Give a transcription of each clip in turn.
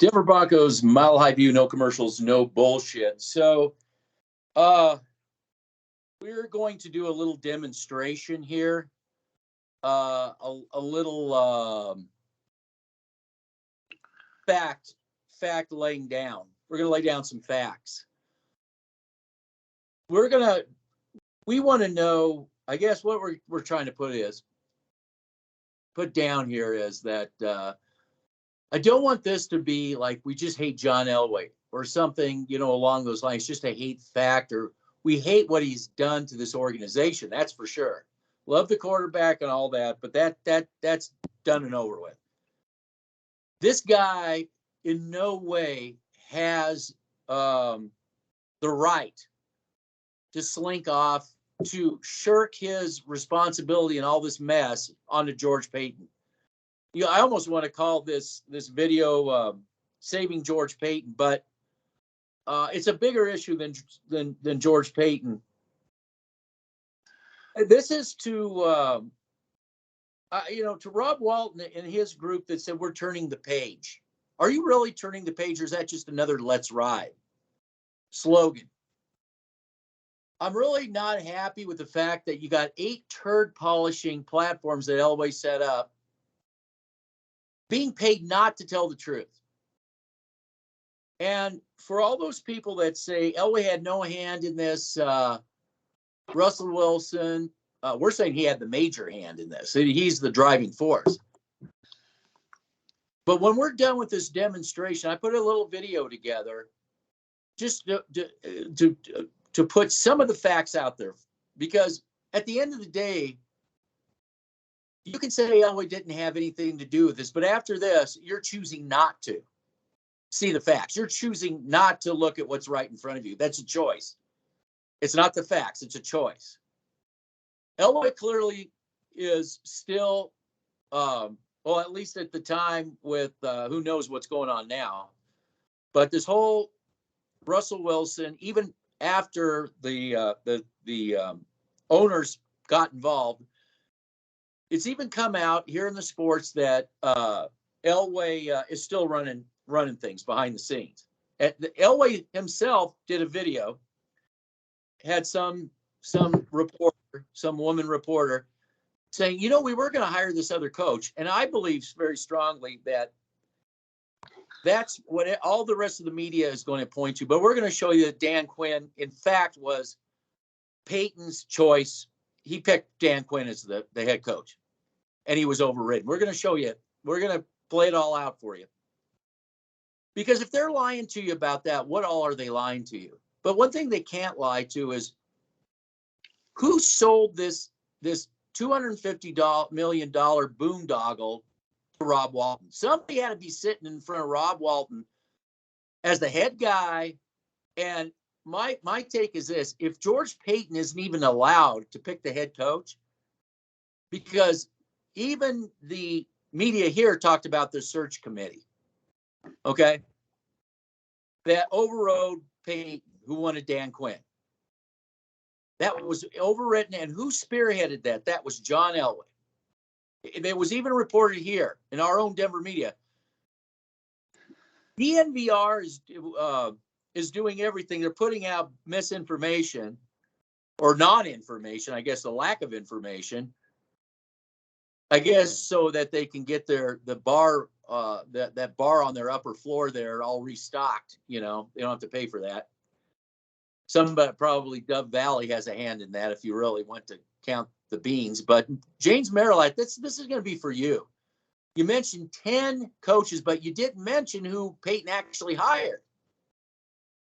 Denver Broncos, Mile High View, no commercials, no bullshit. So we're going to do a little demonstration here. A little fact laying down. We're going to lay down some facts. We want to know, I guess what we're trying to put down here is that I don't want this to be like we just hate John Elway or something, along those lines, just a hate fact, or we hate what he's done to this organization. That's for sure. Love the quarterback and all that, but that's done and over with. This guy in no way has the right to slink off, to shirk his responsibility and all this mess onto George Paton. I almost want to call this video saving George Paton, but it's a bigger issue than George Paton. This is to Rob Walton and his group that said we're turning the page. Are you really turning the page, or is that just another "Let's Ride" slogan? I'm really not happy with the fact that you got 8 turd polishing platforms that Elway set up being paid not to tell the truth. And for all those people that say Elway had no hand in this, Russell Wilson, we're saying he had the major hand in this. He's the driving force. But when we're done with this demonstration, I put a little video together just to put some of the facts out there, because at the end of the day, you can say Elway didn't have anything to do with this, but after this, you're choosing not to see the facts. You're choosing not to look at what's right in front of you. That's a choice. It's not the facts. It's a choice. Elway clearly is still, well, at least at the time with who knows what's going on now. But this whole Russell Wilson, even after the owners got involved, it's even come out here in the sports that Elway is still running things behind the scenes. Elway himself did a video, had some woman reporter saying, we were going to hire this other coach. And I believe very strongly that that's what all the rest of the media is going to point to. But we're going to show you that Dan Quinn, in fact, was Paton's choice. He picked Dan Quinn as the head coach, and he was overridden. We're going to show you. We're going to play it all out for you. Because if they're lying to you about that, what all are they lying to you? But one thing they can't lie to is who sold this $250 million boondoggle to Rob Walton. Somebody had to be sitting in front of Rob Walton as the head guy. And my take is this: if George Paton isn't even allowed to pick the head coach, because even the media here talked about the search committee, okay, that overrode Paton, who wanted Dan Quinn. That was overwritten, and who spearheaded that? That was John Elway. It was even reported here in our own Denver media. DNVR is doing everything. They're putting out misinformation or non-information, I guess the lack of information, I guess, so that they can get the bar, that bar on their upper floor there all restocked. They don't have to pay for that. Probably Dove Valley has a hand in that if you really want to count the beans. But James Menelik, this is going to be for you. You mentioned 10 coaches, but you didn't mention who Paton actually hired.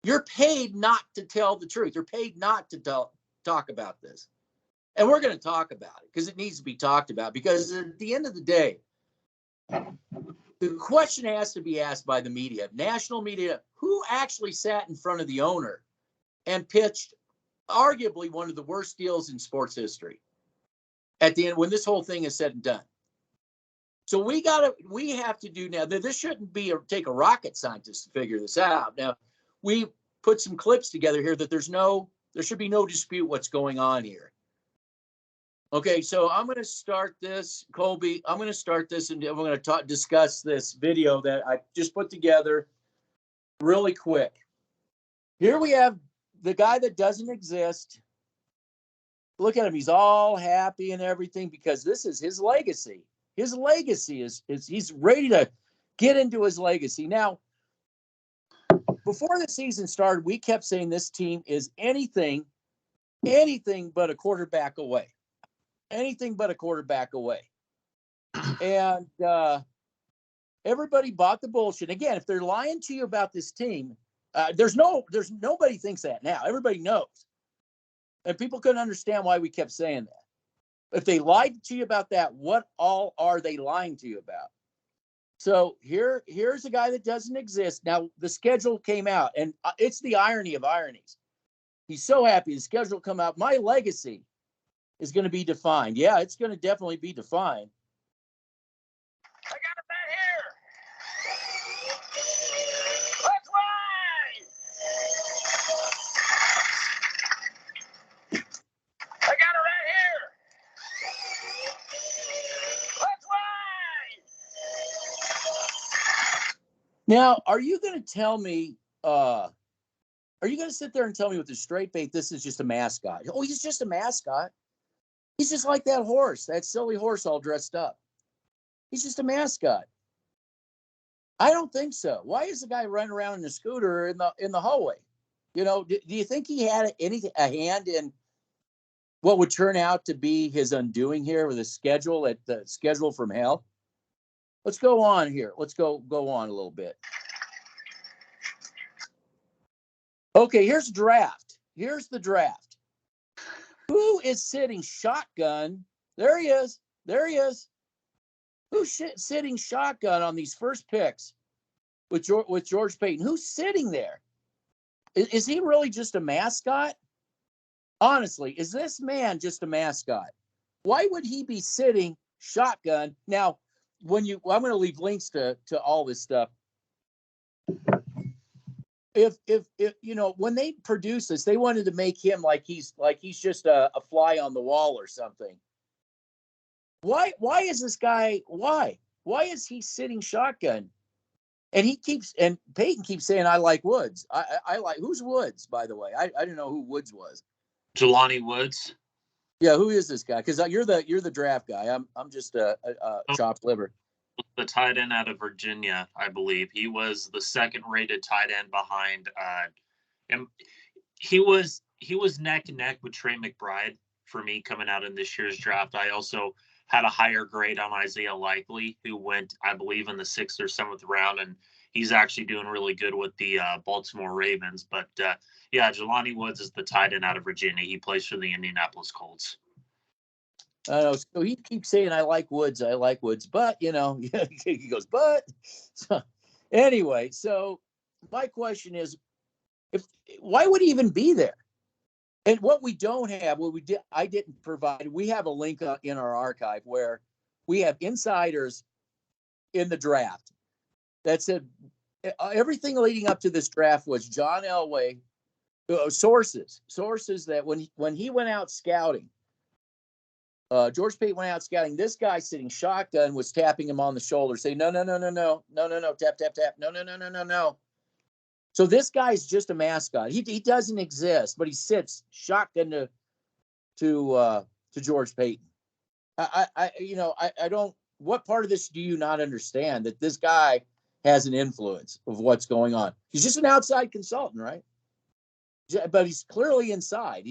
You're paid not to tell the truth. You're paid not to talk about this. And we're going to talk about it because it needs to be talked about, because at the end of the day, the question has to be asked by the media, national media, who actually sat in front of the owner and pitched arguably one of the worst deals in sports history at the end, when this whole thing is said and done. So we have to do now. This shouldn't take a rocket scientist to figure this out. Now, we put some clips together here that there should be no dispute what's going on here. Okay, so I'm going to start this, Colby. I'm going to start this, and we're going to discuss this video that I just put together really quick. Here we have the guy that doesn't exist. Look at him. He's all happy and everything because this is his legacy. His legacy is he's ready to get into his legacy. Now, before the season started, we kept saying this team is anything but a quarterback away. Anything but a quarterback away. And everybody bought the bullshit. Again, if they're lying to you about this team, there's nobody thinks that now. Everybody knows. And people couldn't understand why we kept saying that. If they lied to you about that, what all are they lying to you about? So here's a guy that doesn't exist. Now, the schedule came out, and it's the irony of ironies. He's so happy the schedule come out. My legacy is going to be defined. Yeah, it's going to definitely be defined. I got it right here. Let's ride. I got it right here. Let's ride. Now, are you going to tell me, are you going to sit there and tell me with a straight bait, this is just a mascot? Oh, he's just a mascot. He's just like that horse, that silly horse all dressed up. He's just a mascot. I don't think so. Why is the guy running around in a scooter in the hallway? You know, do you think he had a hand in what would turn out to be his undoing here with the schedule from hell? Let's go on here. Let's go on a little bit. Okay, here's the draft. Here's the draft. Who is sitting shotgun? There he is. There he is. Who's sitting shotgun on these first picks with George Paton? Who's sitting there? Is he really just a mascot? Honestly, is this man just a mascot? Why would he be sitting shotgun? Now, I'm going to leave links to all this stuff. If you know, when they produced this, they wanted to make him like he's just a fly on the wall or something. Why is this guy? Why is he sitting shotgun? And Paton keeps saying, I like Woods. I like, who's Woods, by the way? I didn't know who Woods was. Jelani Woods. Yeah, who is this guy? Because you're the draft guy. I'm just a chopped liver. The tight end out of Virginia, I believe. He was the second rated tight end behind him. He was neck and neck with Trey McBride for me coming out in this year's draft. I also had a higher grade on Isaiah Likely, who went, I believe, in the 6th or 7th round, and he's actually doing really good with the Baltimore Ravens. But yeah, Jelani Woods is the tight end out of Virginia. He plays for the Indianapolis Colts. I know. So he keeps saying, I like Woods, but you know, he goes, but so, anyway, so my question is, why would he even be there? And what we don't have, I didn't provide, we have a link in our archive where we have insiders in the draft that said everything leading up to this draft was John Elway, sources that when he went out scouting, George Paton went out scouting. This guy sitting shotgun was tapping him on the shoulder, saying, no, tap, tap, tap, no. So this guy's just a mascot. He doesn't exist, but he sits shotgun to George Paton. I don't. What part of this do you not understand? That this guy has an influence of what's going on. He's just an outside consultant, right? But he's clearly inside.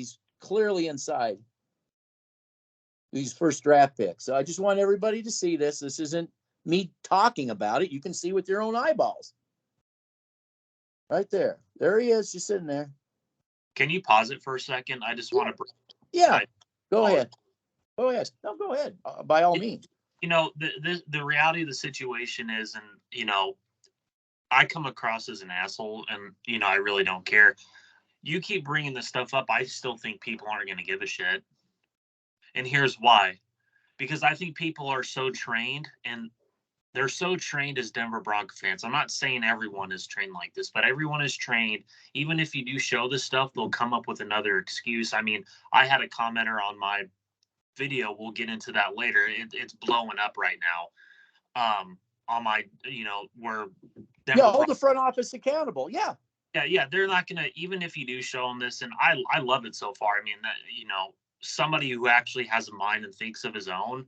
These first draft picks. So I just want everybody to see this. This isn't me talking about it. You can see with your own eyeballs. Right there. There he is, just sitting there. Can you pause it for a second? I just want to. Yeah. Go ahead. Go ahead. No, go ahead. By all means. You know, the reality of the situation is, and, you know, I come across as an asshole, and, you know, I really don't care. You keep bringing this stuff up, I still think people aren't going to give a shit. And here's why. Because I think people are so trained, and they're so trained as Denver Broncos fans. I'm not saying everyone is trained like this, but everyone is trained. Even if you do show this stuff, they'll come up with another excuse. I mean, I had a commenter on my video. We'll get into that later. It's blowing up right now. On my, where Denver hold the front office accountable. Yeah. Yeah. They're not going to, even if you do show them this, and I love it so far. I mean, that, somebody who actually has a mind and thinks of his own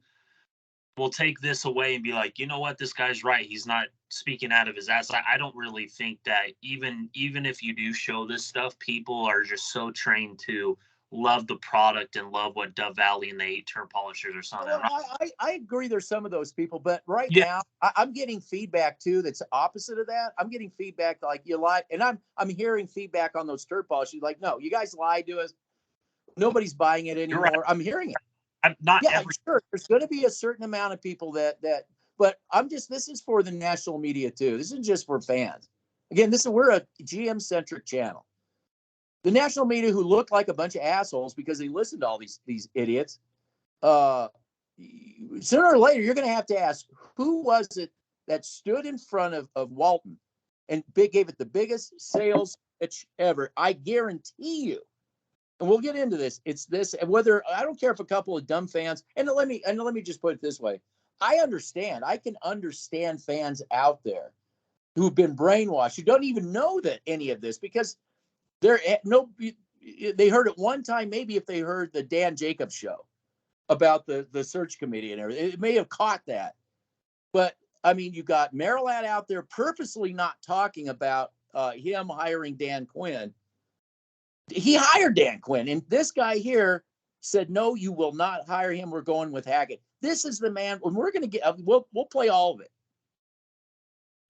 will take this away and be like, you know what, this guy's right. He's not speaking out of his ass. I don't really think that even if you do show this stuff, people are just so trained to love the product and love what Dove Valley and the 8-turn polishers or something. Well, I agree there's some of those people, but now I'm getting feedback too that's opposite of that. I'm getting feedback like you lied, and I'm hearing feedback on those turd polishers like, no, you guys lied to us. Nobody's buying it anymore. Right. I'm hearing it. I'm not sure. There's going to be a certain amount of people that, but this is for the national media too. This isn't just for fans. Again, we're a GM centric channel. The national media who look like a bunch of assholes because they listen to all these idiots. Sooner or later, you're going to have to ask, who was it that stood in front of Walton and gave it the biggest sales pitch ever? I guarantee you. And we'll get into this. It's this, and whether I don't care if a couple of dumb fans, and let me just put it this way. I can understand fans out there who've been brainwashed, who don't even know that any of this, because they heard it one time, maybe if they heard the Dan Jacobs show about the search committee and everything, it may have caught that. But I mean, you got Menelik out there purposely not talking about him hiring Dan Quinn. He hired Dan Quinn, and this guy here said, no, you will not hire him. We're going with Hackett. This is the man, and we're going to get, we'll play all of it.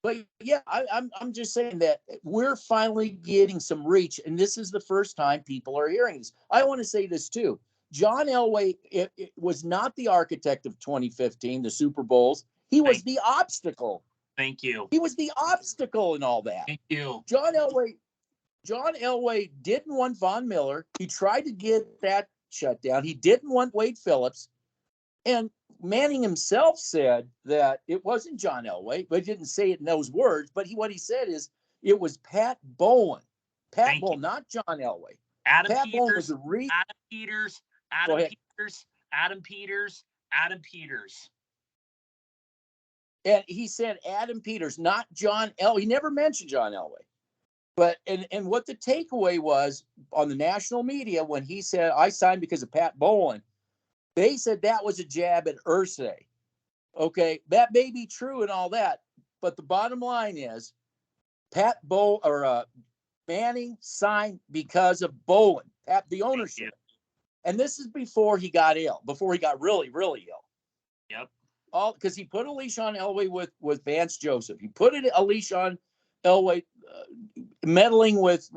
But yeah, I'm just saying that we're finally getting some reach, and this is the first time people are hearing this. I want to say this too. John Elway it was not the architect of 2015, the Super Bowls. He was the obstacle. Thank you. He was the obstacle in all that. Thank you. John Elway didn't want Von Miller. He tried to get that shut down. He didn't want Wade Phillips. And Manning himself said that it wasn't John Elway, but he didn't say it in those words. But what he said is it was Pat Bowlen. Pat Bowlen, not John Elway. Adam Peters. And he said Adam Peters, not John Elway. He never mentioned John Elway. But and what the takeaway was on the national media when he said, I signed because of Pat Bowlen, they said that was a jab at Irsay. Okay, that may be true and all that, but the bottom line is Manning signed because of Bowlen, the ownership. And this is before he got ill, before he got really, really ill. Yep. All because he put a leash on Elway with Vance Joseph. He put a leash on Elway, meddling with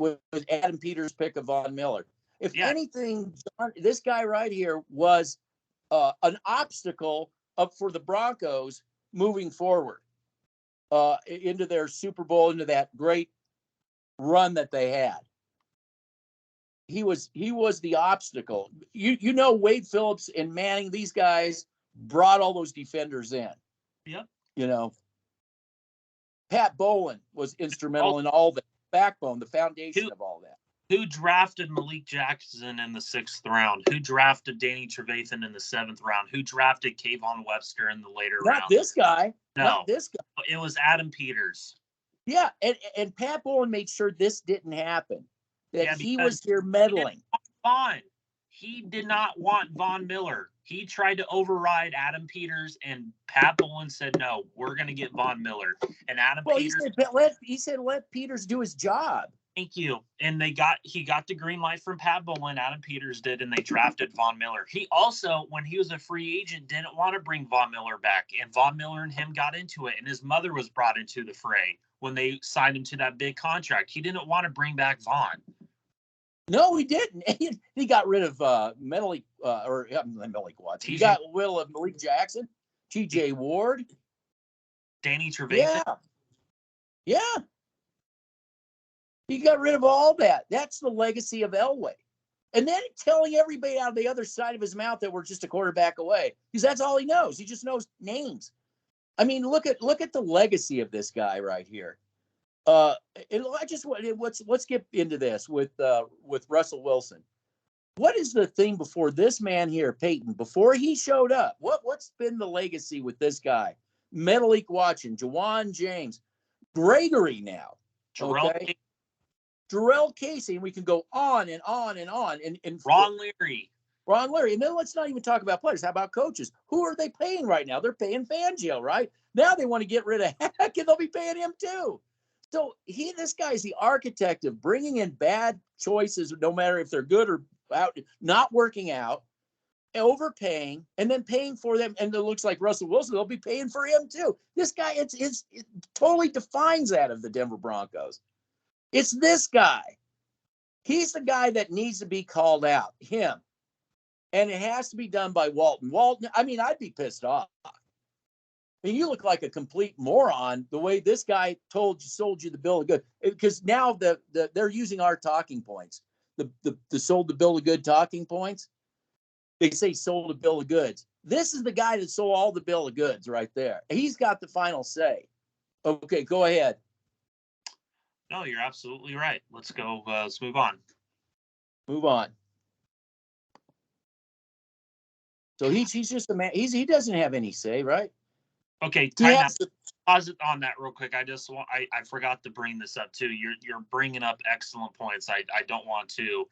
Adam Peters' pick of Von Miller. If anything, this guy right here was an obstacle up for the Broncos moving forward into their Super Bowl, into that great run that they had. He was the obstacle. Wade Phillips and Manning, these guys brought all those defenders in. Yep. Pat Bowlen was instrumental in all the backbone, the foundation of all that. Who drafted Menelik Jackson in the 6th round? Who drafted Danny Trevathan in the 7th round? Who drafted Kayvon Webster in the later round? Not this guy. No. Not this guy. It was Adam Peters. Yeah, and Pat Bowlen made sure this didn't happen. That he was here meddling. He did not want Von Miller. He tried to override Adam Peters, and Pat Bowlen said, no, we're going to get Von Miller. And Peters. He said, let Peters do his job. Thank you. And he got the green light from Pat Bowlen. Adam Peters did, and they drafted Von Miller. He also, when he was a free agent, didn't want to bring Von Miller back. And Von Miller and him got into it, and his mother was brought into the fray when they signed him to that big contract. He didn't want to bring back Von. No, he didn't. He got rid of Menelik Watson. He got rid of Menelik Jackson, T.J. Ward, Danny Trevathan. Yeah. He got rid of all that. That's the legacy of Elway. And then telling everybody out of the other side of his mouth that we're just a quarterback away, because that's all he knows. He just knows names. I mean, look at the legacy of this guy right here. And let's get into this with Russell Wilson. what is the thing before this man here, Paton, before he showed up? What's been the legacy with this guy? Menelik Watson, Jawan James, Gregory now. Okay. Jarrell Casey, and we can go on and on and on. And Ron Leary. And then let's not even talk about players. How about coaches? Who are they paying right now? They're paying Fangio, right? Now they want to get rid of Hackett, they'll be paying him too. So this guy's the architect of bringing in bad choices, no matter if they're good or out, not working out, overpaying, and then paying for them. And it looks like Russell Wilson, they'll be paying for him too. This guy, it totally defines that of the Denver Broncos. It's this guy. He's the guy that needs to be called out, him. And it has to be done by Walton. Walton, I mean, I'd be pissed off. I mean, you look like a complete moron the way this guy sold you the bill of goods. Because now they're using our talking points. The sold the bill of good talking points. They say sold a bill of goods. This is the guy that sold all the bill of goods right there. He's got the final say. Okay, go ahead. No, you're absolutely right. Let's go. Let's move on. Move on. So he's just a man. He doesn't have any say, right? Okay, time out. Pause it on that real quick. I forgot to bring this up too. You're bringing up excellent points. I don't want to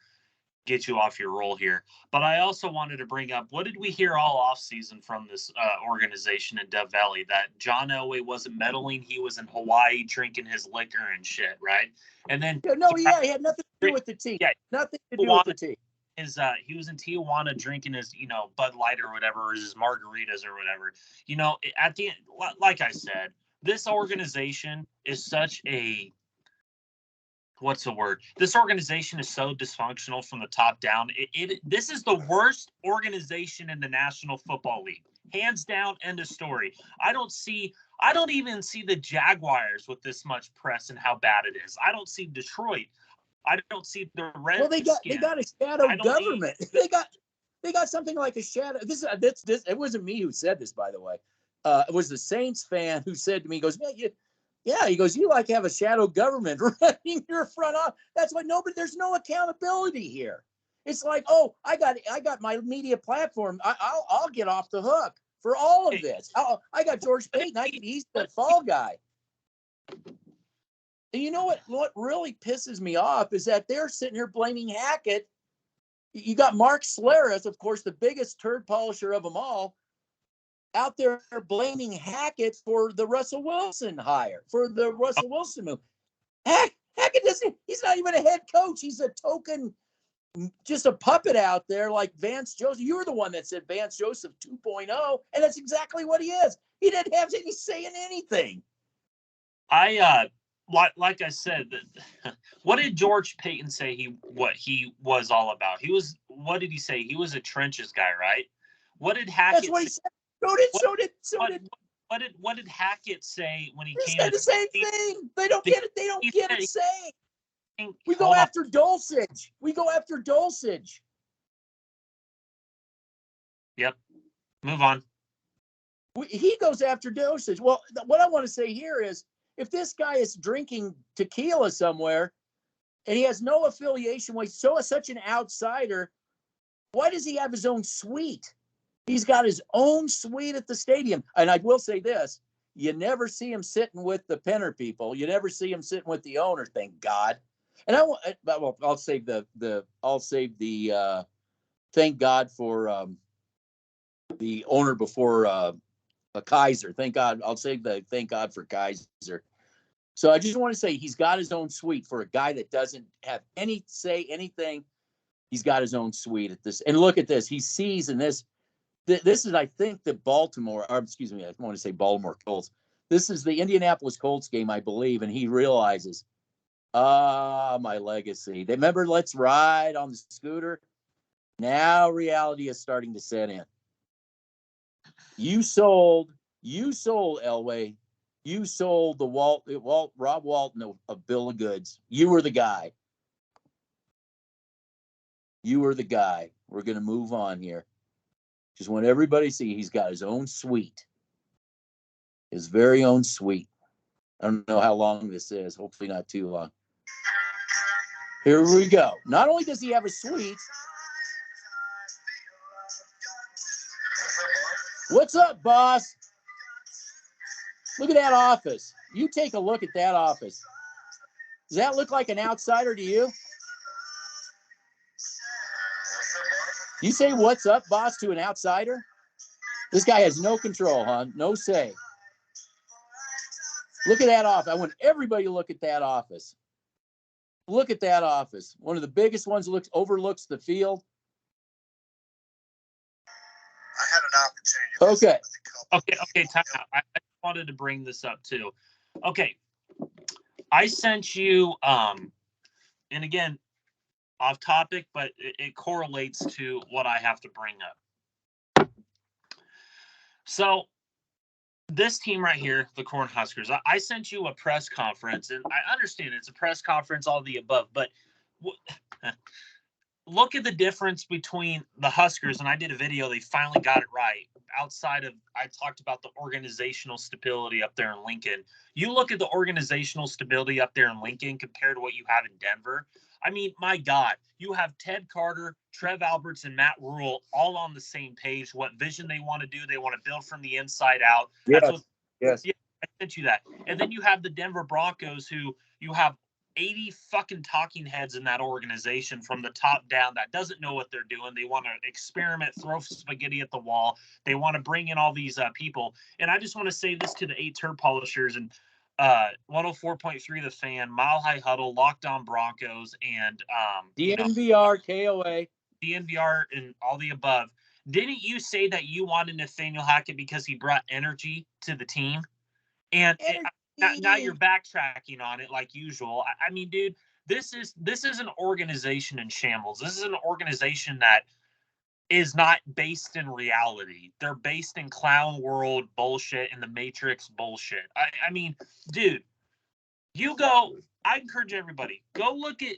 get you off your roll here, but I also wanted to bring up, what did we hear all off season from this organization in Death Valley? That John Elway wasn't meddling. He was in Hawaii drinking his liquor and shit, right? And then he had nothing to do with the team. Yeah, nothing to do with the team. He was in Tijuana drinking his, Bud Light or whatever, or his margaritas or whatever. At the end, like I said, this organization is such a, what's the word? This organization is so dysfunctional from the top down. This is the worst organization in the National Football League, hands down. End of story. I don't even see the Jaguars with this much press and how bad it is. I don't see Detroit. I don't see the Reds. Well, they got a shadow government. They got something like a shadow. This it wasn't me who said this, by the way. It was the Saints fan who said to me, he goes, yeah, he goes, you like have a shadow government running your front office. That's why there's no accountability here. It's like, oh, I got my media platform. I'll get off the hook for all of this. I got George Paton. He's the fall guy. And you know what really pisses me off is that they're sitting here blaming Hackett. You got Mark Schlereth, of course, the biggest turd polisher of them all, out there blaming Hackett for the Russell Wilson hire, for the Russell Wilson move. Hackett he's not even a head coach. He's a token, just a puppet out there like Vance Joseph. You were the one that said Vance Joseph 2.0, and that's exactly what he is. He didn't have any say in anything. Like I said, what did George Paton say what he was all about? What did he say? He was a trenches guy, right? What did Hackett That's what he said. What did Hackett say when he came? He said the same thing. They don't get a say. We go after Dulcich. Yep. Move on. He goes after Dulcich. Well, what I want to say here is, if this guy is drinking tequila somewhere and he has no affiliation with such an outsider, why does he have his own suite? He's got his own suite at the stadium. And I will say this, you never see him sitting with the Penner people. You never see him sitting with the owner, thank God. And I'll save the thank God for the owner before a Kaiser. Thank God. I'll save the thank God for Kaiser. So I just want to say he's got his own suite for a guy that doesn't have anything. He's got his own suite at this. And look at this. He sees in this. This is, I think, I want to say Baltimore Colts. This is the Indianapolis Colts game, I believe. And he realizes, my legacy. They remember, let's ride on the scooter. Now reality is starting to set in. You sold Elway. You sold the Rob Walton a bill of goods. You were the guy. We're going to move on here. Just want everybody to see he's got his own suite. His very own suite. I don't know how long this is. Hopefully not too long. Here we go. Not only does he have a suite, What's up, boss? Look at that office. You take a look at that office. Does that look like an outsider to you? You say what's up, boss, to an outsider? This guy has no control, huh? No say. Look at that office. I want everybody to look at that office. Look at that office. One of the biggest ones overlooks the field. I had an opportunity. Okay, time out. I wanted to bring this up too. Okay. I sent you, and again, off topic, but it correlates to what I have to bring up. So this team right here, the Cornhuskers, I sent you a press conference, and I understand it's a press conference, all the above, but look at the difference between the Huskers, and I did a video, they finally got it right. Outside of, I talked about the organizational stability up there in Lincoln. You look at the organizational stability up there in Lincoln compared to what you have in Denver. I mean, my God, you have Ted Carter, Trev Alberts, and Matt Rule all on the same page. What vision they want to do, they want to build from the inside out. Yes. Yeah, I sent you that. And then you have the Denver Broncos, who you have 80 fucking talking heads in that organization from the top down that doesn't know what they're doing. They want to experiment, throw spaghetti at the wall. They want to bring in all these people. And I just want to say this to the 8 turd polishers and 104.3 The Fan, Mile High Huddle, Locked On Broncos, and DNVR, KOA. DNVR, and all the above. Didn't you say that you wanted Nathaniel Hackett because he brought energy to the team? And now you're backtracking on it like usual. I mean, dude, this is an organization in shambles. This is an organization that is not based in reality. They're based in clown world bullshit and the Matrix bullshit. I mean, dude, I encourage everybody, go look at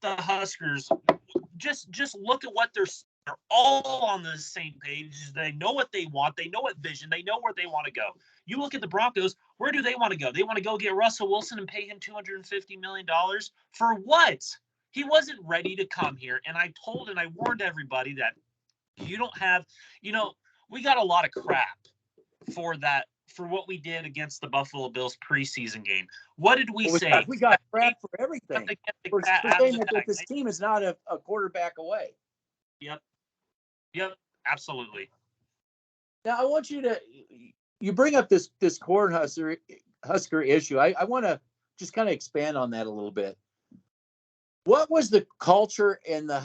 the Huskers. Just look at what they're all on the same page. They know what they want. They know what vision. They know where they want to go. You look at the Broncos. Where do they want to go? They want to go get Russell Wilson and pay him $250 million for what? He wasn't ready to come here. And I warned everybody that you don't have, we got a lot of crap for what we did against the Buffalo Bills preseason game. What did we say? We got crap for everything. For saying that this team is not a quarterback away. Yep, absolutely. Now I want you bring up this Husker issue. I want to just kind of expand on that a little bit. What was the culture in the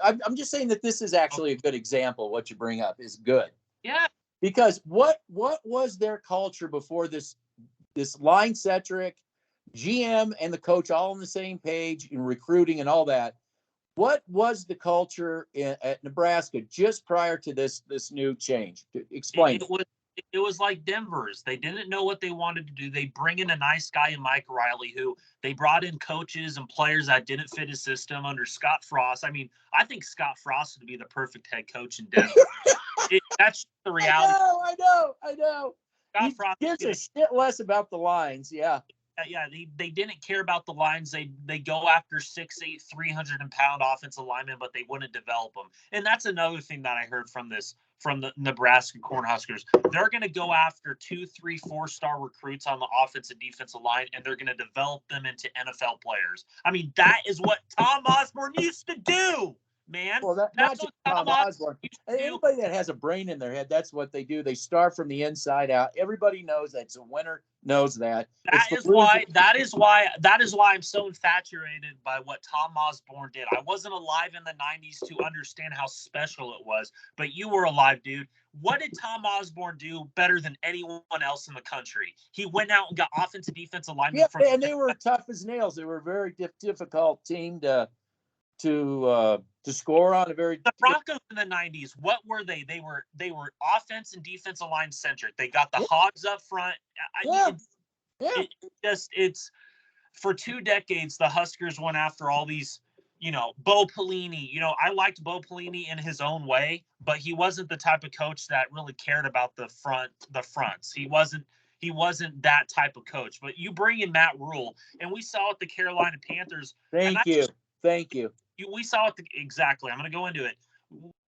I'm just saying that this is actually a good example. What you bring up is good. Yeah. Because what was their culture before this line-centric GM and the coach all on the same page in recruiting and all that? What was the culture at Nebraska just prior to this new change? Explain. It was like Denver's. They didn't know what they wanted to do. They bring in a nice guy in Mike Riley, who they brought in coaches and players that didn't fit his system under Scott Frost. I mean, I think Scott Frost would be the perfect head coach in Denver. That's the reality. I know. Scott Frost gives a shit less about the lines. Yeah. Yeah, they didn't care about the lines. They go after 6'8", 300-pound offensive linemen, but they wouldn't develop them. And that's another thing that I heard from the Nebraska Cornhuskers. They're going to go after 2, 3, 4-star recruits on the offensive defensive line, and they're going to develop them into NFL players. I mean, that is what Tom Osborne used to do, man. Well, that's what Tom Osborne. Anybody that has a brain in their head, that's what they do. They start from the inside out. Everybody knows that's a winner. Knows that. That is why I'm so infatuated by what Tom Osborne did. I wasn't alive in the 90s to understand how special it was, but you were alive, dude. What did Tom Osborne do better than anyone else in the country? He went out and got offensive, defensive linemen. Yeah, and they were tough as nails. They were a very difficult team to score on. The Broncos in the 90s, what were they? They were offense and defensive line centric. They got the Hogs up front. It's for 2 decades the Huskers went after all these, Bo Pelini. I liked Bo Pelini in his own way, but he wasn't the type of coach that really cared about the fronts. He wasn't that type of coach. But you bring in Matt Rule, and we saw it the Carolina Panthers. Thank you. We saw it exactly. I'm going to go into it.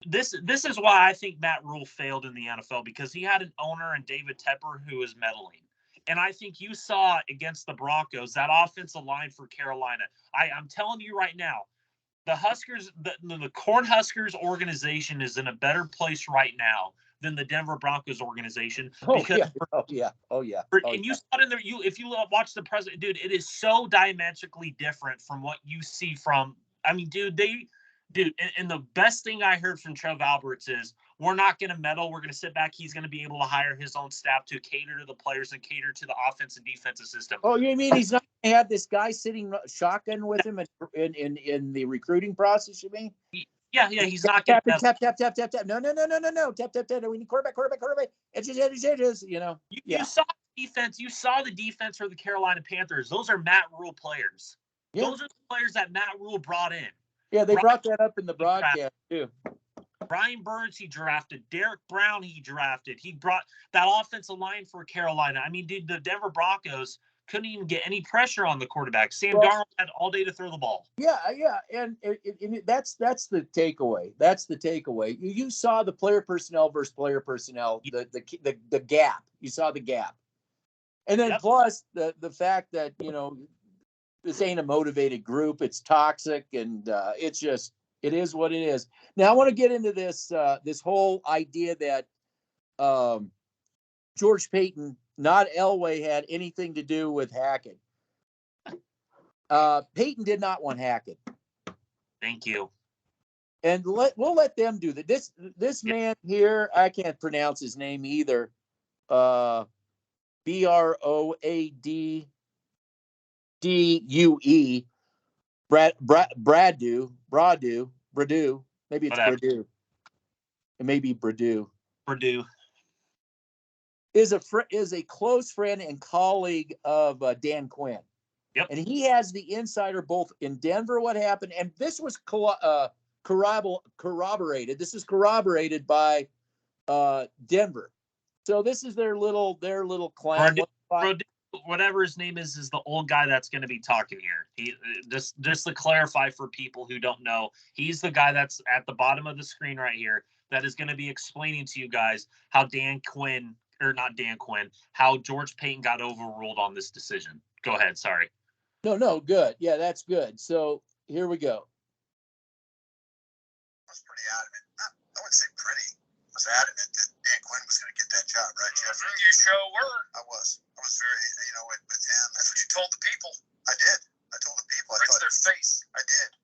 this is why I think Matt Rule failed in the NFL, because he had an owner in David Tepper who was meddling. And I think you saw against the Broncos, that offensive line for Carolina. I'm telling you right now, the Huskers, the Cornhuskers organization is in a better place right now than the Denver Broncos organization. Oh yeah. And you saw it in there. If you watch the president, dude, it is so diametrically different from what you see from. I mean, dude, and the best thing I heard from Trev Alberts is, we're not going to meddle. We're going to sit back. He's going to be able to hire his own staff to cater to the players and cater to the offense and defensive system. Oh, you mean he's not going to have this guy sitting shotgun with him in the recruiting process, you mean? Yeah, he's not going to tap. No. Tap. We need quarterback. Edges, you know. You saw defense. You saw the defense for the Carolina Panthers. Those are Matt Rule players. Yeah. Those are the players that Matt Rule brought in. Yeah, they brought that up in the broadcast too. Brian Burns, he drafted. Derek Brown, he drafted. He brought that offensive line for Carolina. I mean, dude, the Denver Broncos couldn't even get any pressure on the quarterback. Sam Darnold had all day to throw the ball. Yeah, and that's the takeaway. That's the takeaway. You saw the player personnel versus player personnel, the gap. You saw the gap, and then plus the fact that, you know, this ain't a motivated group. It's toxic, and it's just. It is what it is. Now I want to get into this this whole idea that George Paton, not Elway, had anything to do with Hackett. Paton did not want Hackett. Thank you. And we'll let them do that. This man here, I can't pronounce his name either. Broadue. Bradu. Maybe it's Bradu. It may be Bradu. Is a close friend and colleague of Dan Quinn. Yep. And he has the insider both in Denver, what happened, and this was corroborated. This is corroborated by Denver. So this is their little clan. Bradu, whatever his name is the old guy that's going to be talking here. He just to clarify for people who don't know, he's the guy that's at the bottom of the screen right here that is going to be explaining to you guys how how George Paton got overruled on this decision. Go ahead. Sorry. No, good. Yeah, that's good. So here we go. I was pretty adamant. I wouldn't say pretty. I was adamant that Dan Quinn was going to get that job, right, Jeff? You sure were. I was very, with him. That's what you told the people. I did. I told the people. Right to their face. I did.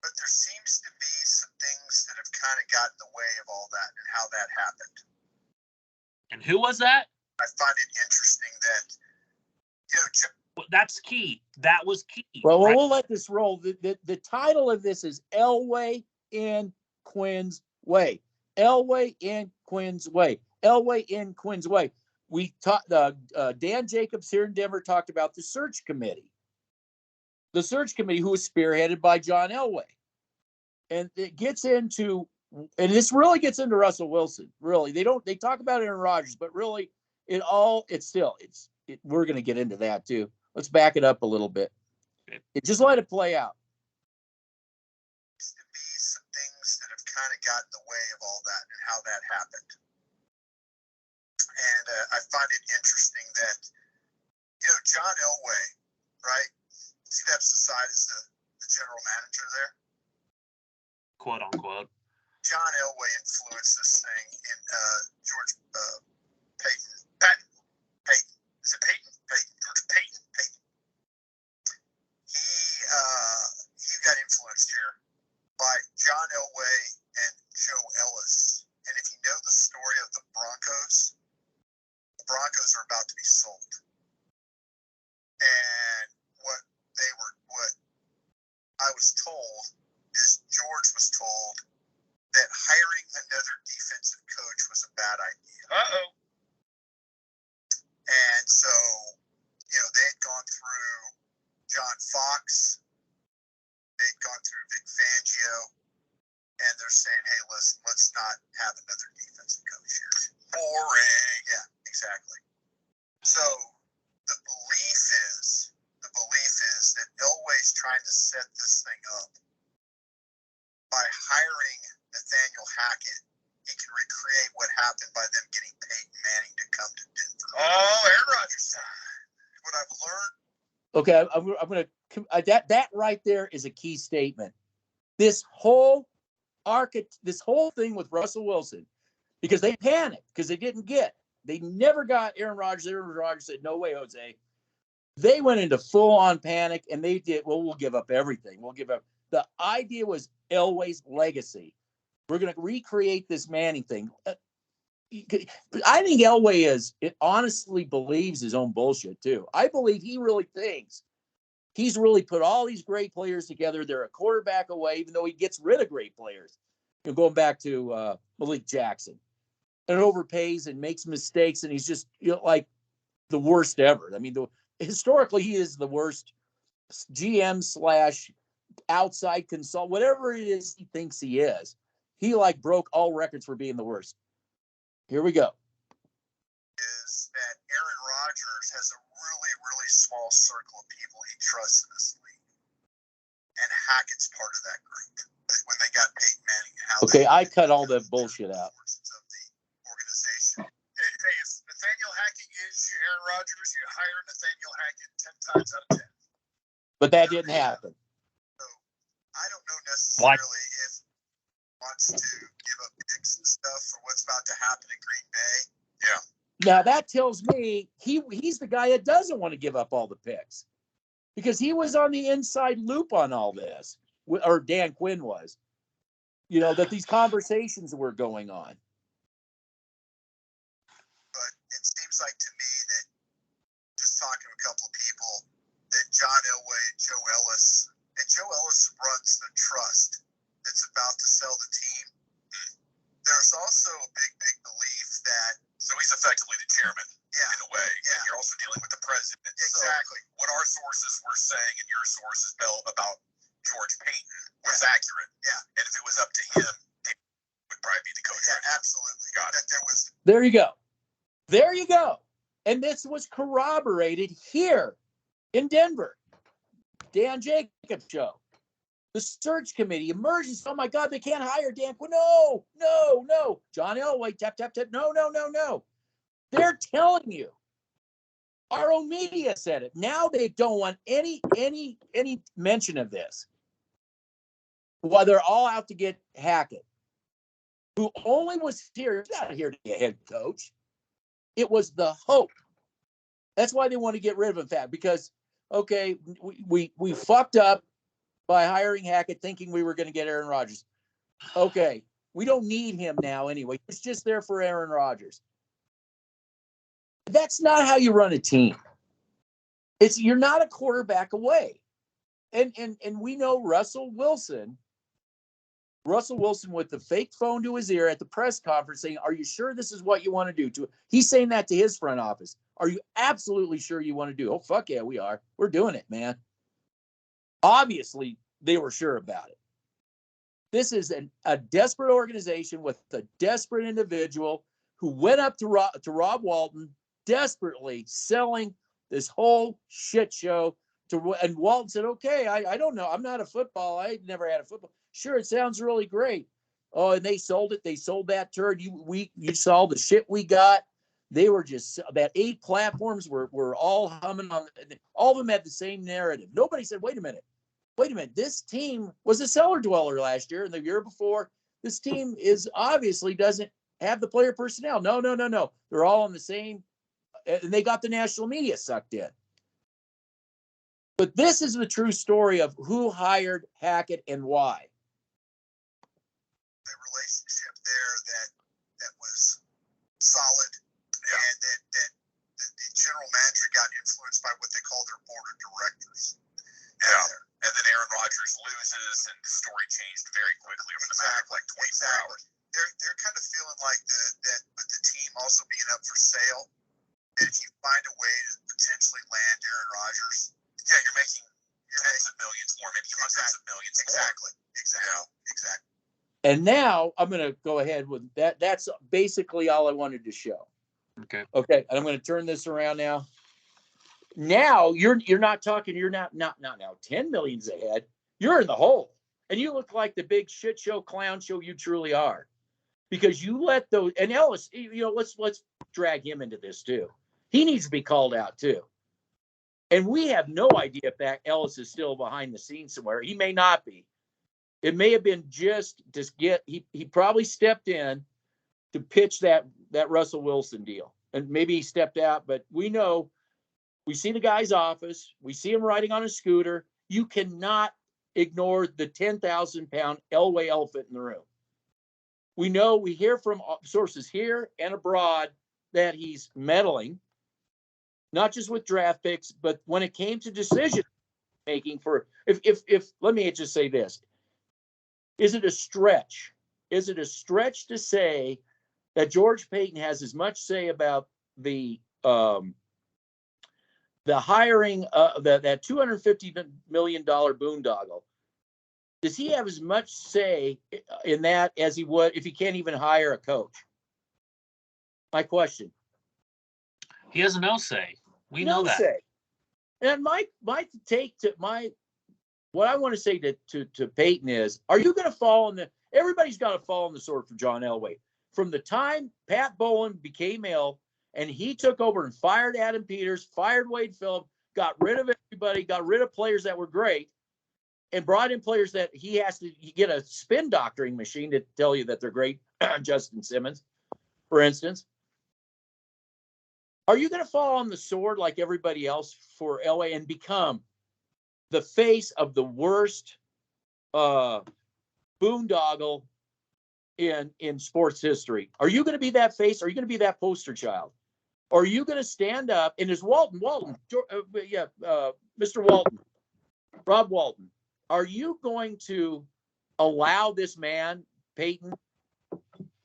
But there seems to be some things that have kind of gotten in the way of all that and how that happened. And who was that? I find it interesting that, that's key. That was key. Well, right? We'll let this roll. The title of this is Elway in Quinn's Way. Elway in Quinn's Way. Elway in Quinn's Way. We talked. Dan Jacobs here in Denver talked about the search committee. The search committee, who was spearheaded by John Elway, and it gets into, and this really gets into Russell Wilson. Really, they talk about Aaron Rodgers, but really, we're going to get into that too. Let's back it up a little bit. Okay. Just let it play out. There seems to be some things that have kind of gotten in the way of all that and how that happened. And I find it interesting that, John Elway, right? See, that's the side as the general manager there. Quote unquote. John Elway influenced this thing in George Paton. Is it Paton? George Paton? He got influenced here by John Elway and Joe Ellis. And if you know the story of the Broncos are about to be sold. And what I was told is George was told that hiring another defensive coach was a bad idea. Uh-oh. And so, they had gone through John Fox, they'd gone through Vic Fangio, and they're saying, hey, listen, let's not have another defensive coach here. Boring. Yeah, exactly. So the belief is that Elway's trying to set this thing up by hiring Nathaniel happen by them getting Peyton Manning to come to Denver. Oh, Aaron Rodgers time. What I've learned. Okay, I'm going to that right there is a key statement. This whole thing with Russell Wilson, because they panicked because they never got Aaron Rodgers. Aaron Rodgers said, "No way, Jose." They went into full-on panic, and they did. Well, we'll give up everything. We'll give up. The idea was Elway's legacy. We're going to recreate this Manning thing. I think Elway honestly believes his own bullshit too. I believe he really thinks he's really put all these great players together. They're a quarterback away, even though he gets rid of great players. Going back to Menelik Jackson, and overpays and makes mistakes, and he's just like the worst ever. I mean, historically, he is the worst GM / outside consult, whatever it is he thinks he is. He like broke all records for being the worst. Here we go. Is that Aaron Rodgers has a really, really small circle of people he trusts in this league. And Hackett's part of that group. When they got Peyton Manning. Okay, I cut all that bullshit out. Of the organization. Hey, if Nathaniel Hackett is Aaron Rodgers, you hire Nathaniel Hackett 10 times out of 10. But that didn't happen. So I don't know necessarily if he wants to give up picks and stuff for what's about to happen in Green Bay. Yeah. Now that tells me he's the guy that doesn't want to give up all the picks, because he was on the inside loop on all this, or Dan Quinn was. That these conversations were going on. But it seems like to me that, just talking to a couple of people, that John Elway and Joe Ellis runs the trust that's about to sell the team. There's also a big belief that. So he's effectively the chairman, in a way. Yeah. And you're also dealing with the president. Exactly. So what our sources were saying and your sources, Bill, about George Paton was accurate. Yeah. And if it was up to him, he would probably be the coach. Yeah, absolutely. Got it. There you go. There you go. And this was corroborated here in Denver. Dan Jacobs show. The search committee emerges. Oh my God, they can't hire Dan Quinn. No. John Elway, tap. No. They're telling you. Our own media said it. Now they don't want any mention of this. Well, they're all out to get Hackett, who only was here. He's not here to be a head coach. It was the hope. That's why they want to get rid of him, because okay, we fucked up by hiring Hackett, thinking we were going to get Aaron Rodgers. Okay, we don't need him now anyway. It's just there for Aaron Rodgers. That's not how you run a team. You're not a quarterback away. And we know Russell Wilson with the fake phone to his ear at the press conference saying, "Are you sure this is what you want to do?" He's saying that to his front office. "Are you absolutely sure you want to do?" "Oh, fuck yeah, we are. We're doing it, man." Obviously, they were sure about it. This is a desperate organization with a desperate individual who went up to Rob Walton, desperately selling this whole shit show. And Walton said, "Okay, I don't know. I'm not a football. I never had a football. Sure, it sounds really great." Oh, and they sold it. They sold that turd. You saw the shit we got. They were just about 8 platforms were all humming on. All of them had the same narrative. Nobody said, wait a minute. This team was a cellar dweller last year and the year before. This team obviously doesn't have the player personnel. No. They're all on the same, and they got the national media sucked in. But this is the true story of who hired Hackett and why. The relationship there that was solid, and that the general manager got influenced by what they call their board of directors. Yeah. And then Aaron Rodgers loses, and the story changed very quickly over the matter of like 24 hours. They're kind of feeling like that with the team also being up for sale, that if you find a way to potentially land Aaron Rodgers, yeah, you're making tens of millions more, maybe hundreds of millions. Exactly. And now I'm going to go ahead with that. That's basically all I wanted to show. Okay. And I'm going to turn this around now. Now you're not talking. You're not now 10 million's ahead. You're in the hole, and you look like the big shit show, clown show you truly are. because you let those, and Ellis, let's drag him into this too. He needs to be called out too. And we have no idea if that Ellis is still behind the scenes somewhere. He may not be. It may have been just to get, he probably stepped in to pitch that Russell Wilson deal. And maybe he stepped out, but we see the guy's office. We see him riding on a scooter. You cannot ignore the 10,000-pound Elway elephant in the room. We hear from sources here and abroad that he's meddling, not just with draft picks, but when it came to decision making if let me just say this. Is it a stretch? Is it a stretch to say that George Paton has as much say about the hiring that $250 million boondoggle? Does he have as much say in that as he would if he can't even hire a coach? My question. He has no say. We know that. Say. And my take to what I want to say to Paton is, are you going to fall in everybody's got to fall in the sword for John Elway. From the time Pat Bowlen became ill and he took over and fired Adam Peters, fired Wade Phillip, got rid of everybody, got rid of players that were great, and brought in players that he has to get a spin doctoring machine to tell you that they're great. Justin Simmons, for instance. Are you going to fall on the sword like everybody else for Elway and become the face of the worst boondoggle in sports history? Are you going to be that face? Are you going to be that poster child? Or are you going to stand up and is Mr. Walton, Rob Walton, are you going to allow this man, Paton,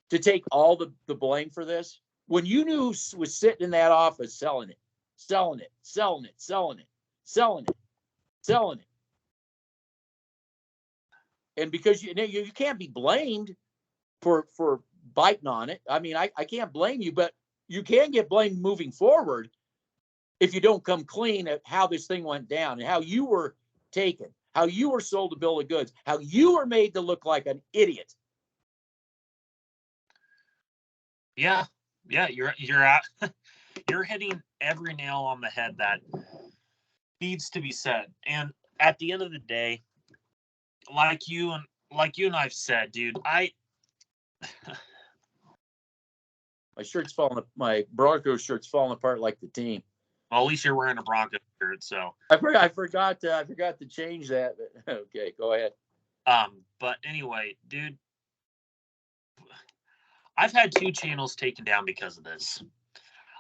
to take all the blame for this? When you knew was sitting in that office selling it. And because you can't be blamed for biting on it. I mean, I can't blame you, but you can get blamed moving forward if you don't come clean at how this thing went down and how you were taken, how you were sold a bill of goods, how you were made to look like an idiot. Yeah, you're hitting every nail on the head that needs to be said. And at the end of the day, like you and I've said, dude, my Broncos shirt's falling apart like the team. Well, at least you're wearing a Broncos shirt, so I forgot to change that. But okay, go ahead. But anyway, dude, I've had 2 channels taken down because of this.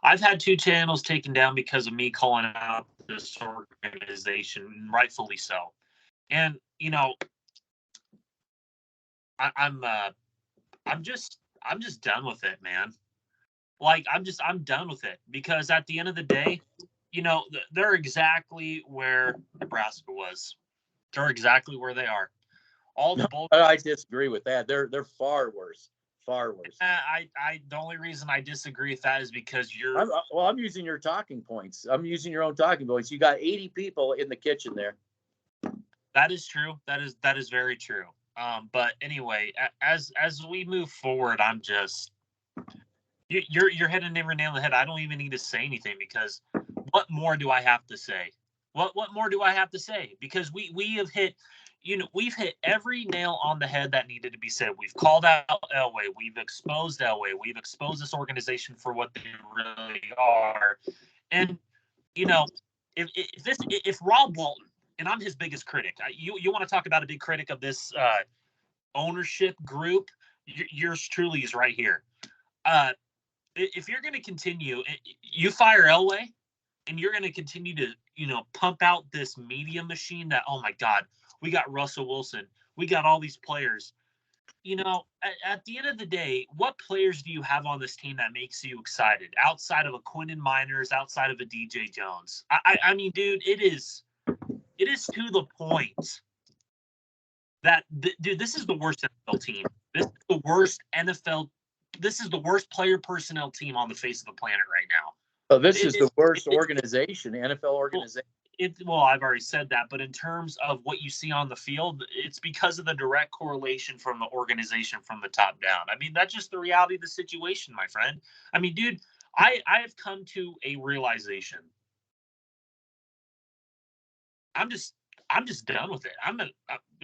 I've had 2 channels taken down because of me calling out this organization, rightfully so. And I'm just done with it, man. Like I'm done with it because at the end of the day, they're exactly where Nebraska was. They're exactly where they are. All the I disagree with that. They're far worse. Far worse. The only reason I disagree with that is because I'm using your talking points. I'm using your own talking points. You got 80 people in the kitchen there. That is true. That is very true. But anyway, as we move forward, I'm just you're hitting every nail on the head. I don't even need to say anything because what more do I have to say? What more do I have to say? Because we have hit. We've hit every nail on the head that needed to be said. We've called out Elway. We've exposed Elway. We've exposed this organization for what they really are. And, if Rob Walton, and I'm his biggest critic, you want to talk about a big critic of this ownership group, yours truly is right here. If you're going to continue, you fire Elway, and you're going to continue to, pump out this media machine that, oh, my God, we got Russell Wilson. We got all these players. At the end of the day, what players do you have on this team that makes you excited outside of a Quinn and Miners, outside of a DJ Jones? I mean, dude, it is to the point that, dude, this is the worst NFL team. This is the worst NFL. This is the worst player personnel team on the face of the planet right now. Oh, this is the worst organization, NFL organization. Well, I've already said that, but in terms of what you see on the field, it's because of the direct correlation from the organization from the top down. I mean, that's just the reality of the situation, my friend. I mean, dude, I have come to a realization. I'm just done with it.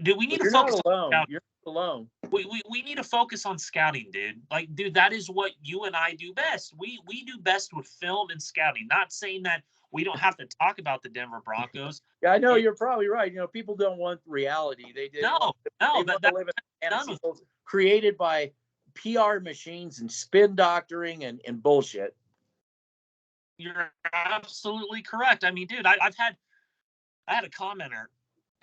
Dude, we need to focus on scouting. You're not alone. We need to focus on scouting, dude. Like, dude, that is what you and I do best. We do best with film and scouting. Not saying that we don't have to talk about the Denver Broncos. Yeah, I know you're probably right. You know, people don't want reality. They want to live in fantasy created by PR machines and spin doctoring and bullshit. You're absolutely correct. I mean, dude, I had a commenter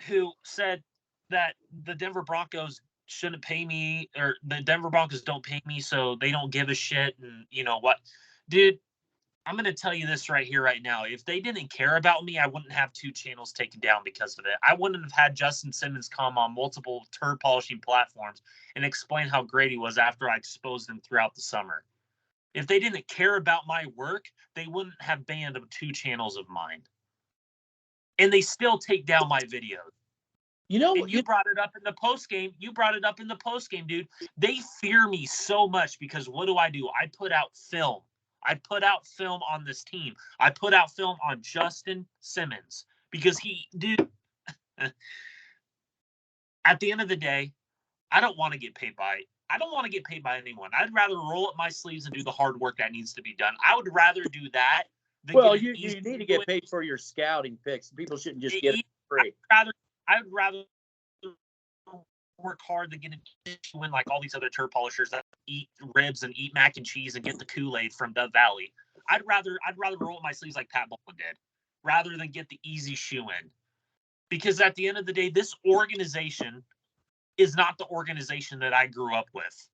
who said that the Denver Broncos shouldn't pay me, or the Denver Broncos don't pay me, so they don't give a shit. And you know what, dude, I'm going to tell you this right here, right now. If they didn't care about me, I wouldn't have 2 channels taken down because of it. I wouldn't have had Justin Simmons come on multiple turd polishing platforms and explain how great he was after I exposed him throughout the summer. If they didn't care about my work, they wouldn't have banned 2 channels of mine. And they still take down my videos. You know, and you brought it up in the post game. Dude. They fear me so much because what do? I put out film. I put out film on this team. I put out film on Justin Simmons because dude, at the end of the day, I don't want to get paid by anyone. I'd rather roll up my sleeves and do the hard work that needs to be done. I would rather do that. Well, you need to get paid for your scouting picks. People shouldn't just get it for free. I'd rather work hard than get to win like all these other turd polishers that eat ribs and eat mac and cheese and get the Kool-Aid from Dove Valley. I'd rather roll up my sleeves like Pat Bowlen did, rather than get the easy shoe in. Because at the end of the day, this organization is not the organization that I grew up with.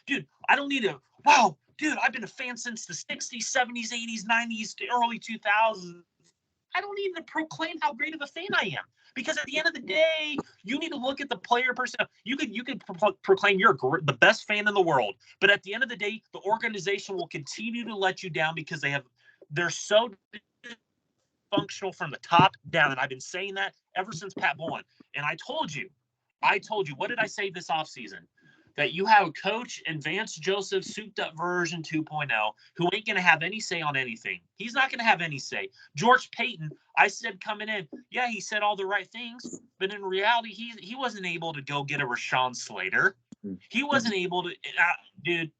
Dude, I don't need to. Wow, dude, I've been a fan since the 60s, 70s, 80s, 90s, to early 2000s. I don't need to proclaim how great of a fan I am. Because at the end of the day, you need to look at the player person. You could proclaim you're the best fan in the world, but at the end of the day, the organization will continue to let you down because they're so dysfunctional from the top down. And I've been saying that ever since Pat Bowlen. And I told you, what did I say this offseason? That you have a coach in Vance Joseph, souped up version 2.0, who ain't going to have any say on anything. He's not going to have any say. George Paton, I said coming in, yeah, he said all the right things, but in reality, he wasn't able to go get a Rashawn Slater. He wasn't able to, dude.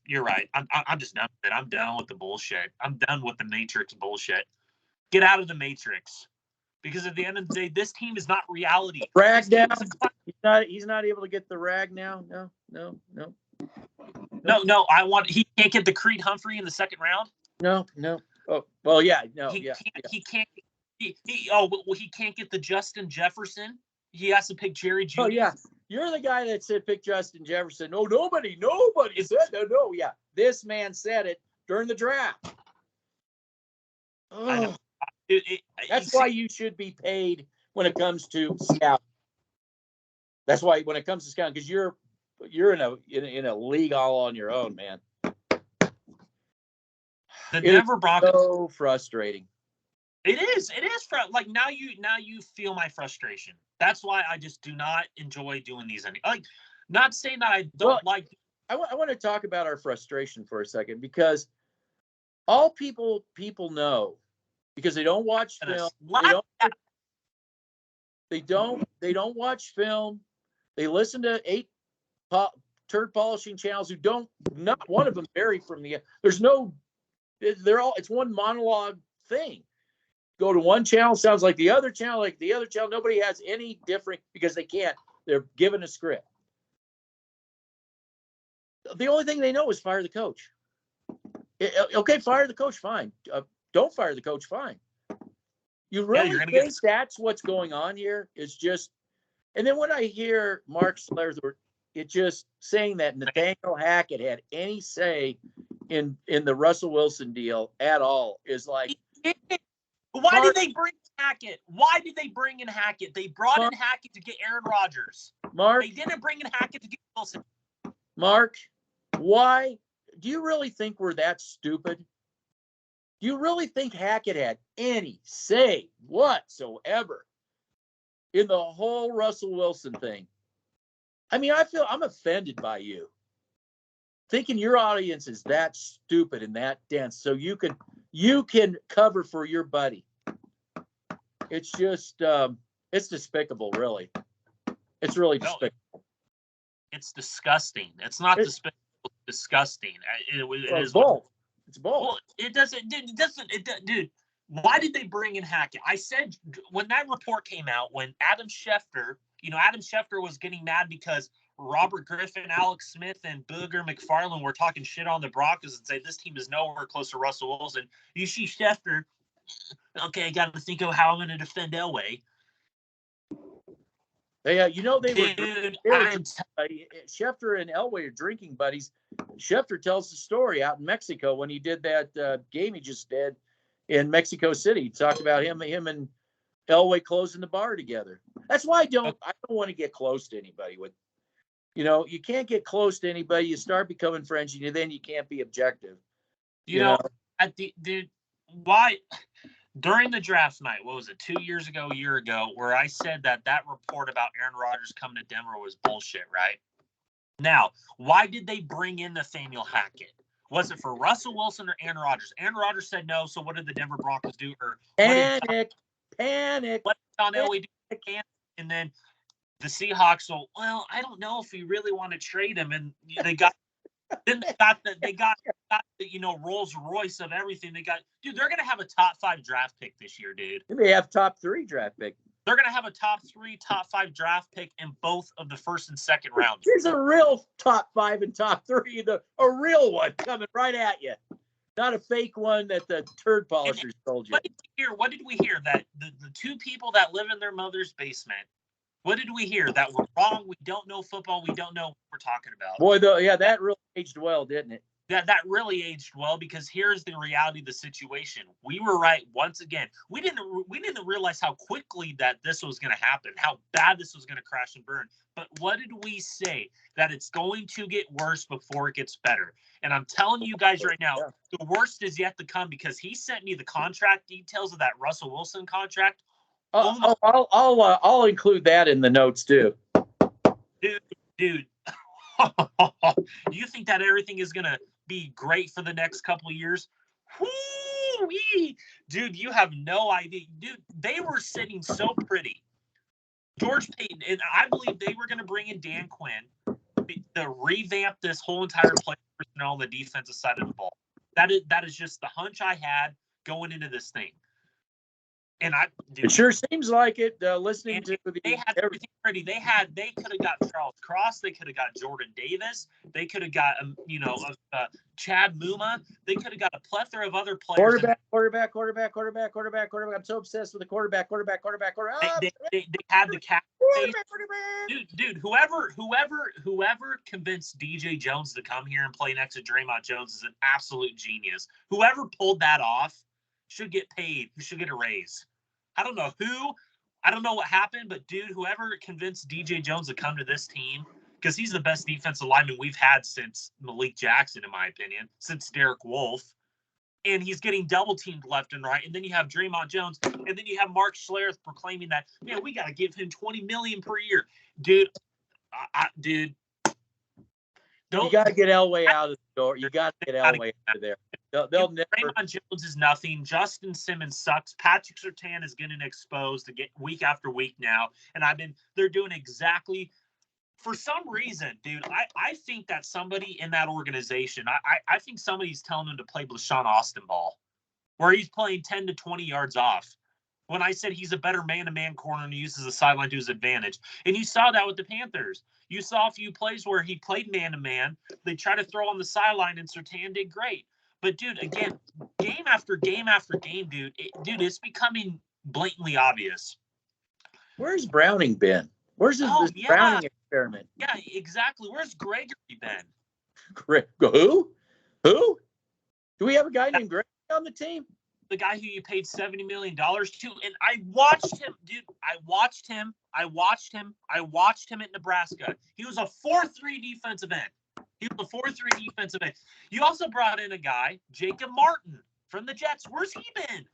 You're right. I'm just done with it. I'm done with the bullshit. I'm done with the Matrix bullshit. Get out of the Matrix. Because at the end of the day, this team is not reality. Rag down. He's not able to get the rag now. No. He can't get the Creed Humphrey in the second round. No. Oh, well, yeah. No. He can't. He can't get the Justin Jefferson. He has to pick Jerry Jeudy. Oh yeah, you're the guy that said pick Justin Jefferson. No, nobody said no. Yeah, this man said it during the draft. I know. That's why you should be paid when it comes to scouting. That's why when it comes to scouting, because you're in a league all on your own, man. Denver Broncos, so frustrating. It is like now you feel my frustration. That's why I just do not enjoy doing these not saying that I don't like. I want to talk about our frustration for a second, because all people know, because they don't watch film. They don't watch film. They listen to 8 turd polishing channels who don't. Not one of them vary from the. There's no. It's one monologue thing. Go to one channel, sounds like the other channel, Nobody has any different, because they can't. They're given a script. The only thing they know is fire the coach. Okay, fire the coach, fine. Don't fire the coach, fine. You really think that's what's going on here? It's just, and then when I hear Mark Slather, it's just saying that Nathaniel Hackett had any say in the Russell Wilson deal at all is like. Why did they bring Hackett? Why did they bring in Hackett? They brought in Hackett to get Aaron Rodgers. They didn't bring in Hackett to get Wilson. Mark, why do you really think we're that stupid? Do you really think Hackett had any say whatsoever in the whole Russell Wilson thing? I mean, I'm offended by you. Thinking your audience is that stupid and that dense so you can cover for your buddy. It's just it's despicable, really. It's really despicable. It's disgusting. It's not despicable. It's disgusting. It is both. It's both. Well, it doesn't. Dude. Why did they bring in Hackett? I said when that report came out, when Adam Schefter was getting mad because Robert Griffin, Alex Smith, and Booger McFarland were talking shit on the Broncos and say this team is nowhere close to Russell Wilson. You see Schefter, okay, I got to think of how I'm going to defend Elway. They were Dude, Schefter and Elway are drinking buddies. Schefter tells the story out in Mexico when he did that game he just did in Mexico City. He talked about him and Elway closing the bar together. That's why I don't want to get close to anybody with. You can't get close to anybody. You start becoming friends, and then you can't be objective. Why during the draft night? What was it? 2 years ago, a year ago, where I said that report about Aaron Rodgers coming to Denver was bullshit, right? Now, why did they bring in Nathaniel Hackett? Was it for Russell Wilson or Aaron Rodgers? Aaron Rodgers said no. So what did the Denver Broncos do? Panic. What did John Elway do? And then the Seahawks. Well, I don't know if we really want to trade him. And they got they got Rolls Royce of everything. They're gonna have a top 5 draft pick this year, dude. They may have top 3 draft pick. They're gonna have a top 3, top 5 draft pick in both of the first and second rounds. There's a real top 5 and top 3, a real one coming right at you, not a fake one that the turd polishers told you. What did we hear? That the 2 people that live in their mother's basement. What did we hear? That we're wrong. We don't know football. We don't know what we're talking about. Boy, that really aged well, didn't it? That really aged well, because here's the reality of the situation. We were right once again. We didn't realize how quickly that this was going to happen, how bad this was going to crash and burn. But what did we say? That it's going to get worse before it gets better. And I'm telling you guys right now, the worst is yet to come, because he sent me the contract details of that Russell Wilson contract. I'll include that in the notes too. Dude. You think that everything is gonna be great for the next couple of years? Whoo-wee. Dude, you have no idea. Dude, they were sitting so pretty. George Paton, and I believe they were gonna bring in Dan Quinn to revamp this whole entire play personnel on the defensive side of the ball. That is just the hunch I had going into this thing. And it sure seems like it. Listening to they had everything ready. They could have got Charles Cross. They could have got Jordan Davis. They could have got Chad Muma. They could have got a plethora of other players. Quarterback. I'm so obsessed with the quarterback. They had the cap space. Dude. Whoever convinced DJ Jones to come here and play next to Draymond Jones is an absolute genius. Whoever pulled that off should get paid. Who should get a raise? I don't know who. I don't know what happened, but dude, whoever convinced DJ Jones to come to this team, because he's the best defensive lineman we've had since Malik Jackson, in my opinion, since Derek Wolfe, and he's getting double teamed left and right. And then you have Draymond Jones, and then you have Mark Schlereth proclaiming that, man, we got to give him $20 million per year, dude. Dude, you got to get Elway out of the door. You got to get Elway out of there. They'll never. Draymond Jones is nothing. Justin Simmons sucks. Patrick Surtain is getting exposed to get week after week now, and they're doing exactly. For some reason, dude, I think that somebody in that organization, I think somebody's telling him to play LaShawn Austin ball, where he's playing 10 to 20 yards off. When I said he's a better man-to-man corner and he uses the sideline to his advantage. And you saw that with the Panthers. You saw a few plays where he played man-to-man. They tried to throw on the sideline, and Surtain did great. But, dude, again, game after game after game, dude, it's becoming blatantly obvious. Where's Browning been? Where's this Browning experiment? Yeah, exactly. Where's Gregory been? Who? Do we have a guy named Gregory on the team? The guy who you paid $70 million to. And I watched him, dude. I watched him at Nebraska. He was a 4-3 defensive end. You also brought in a guy, Jacob Martin, from the Jets. Where's he been?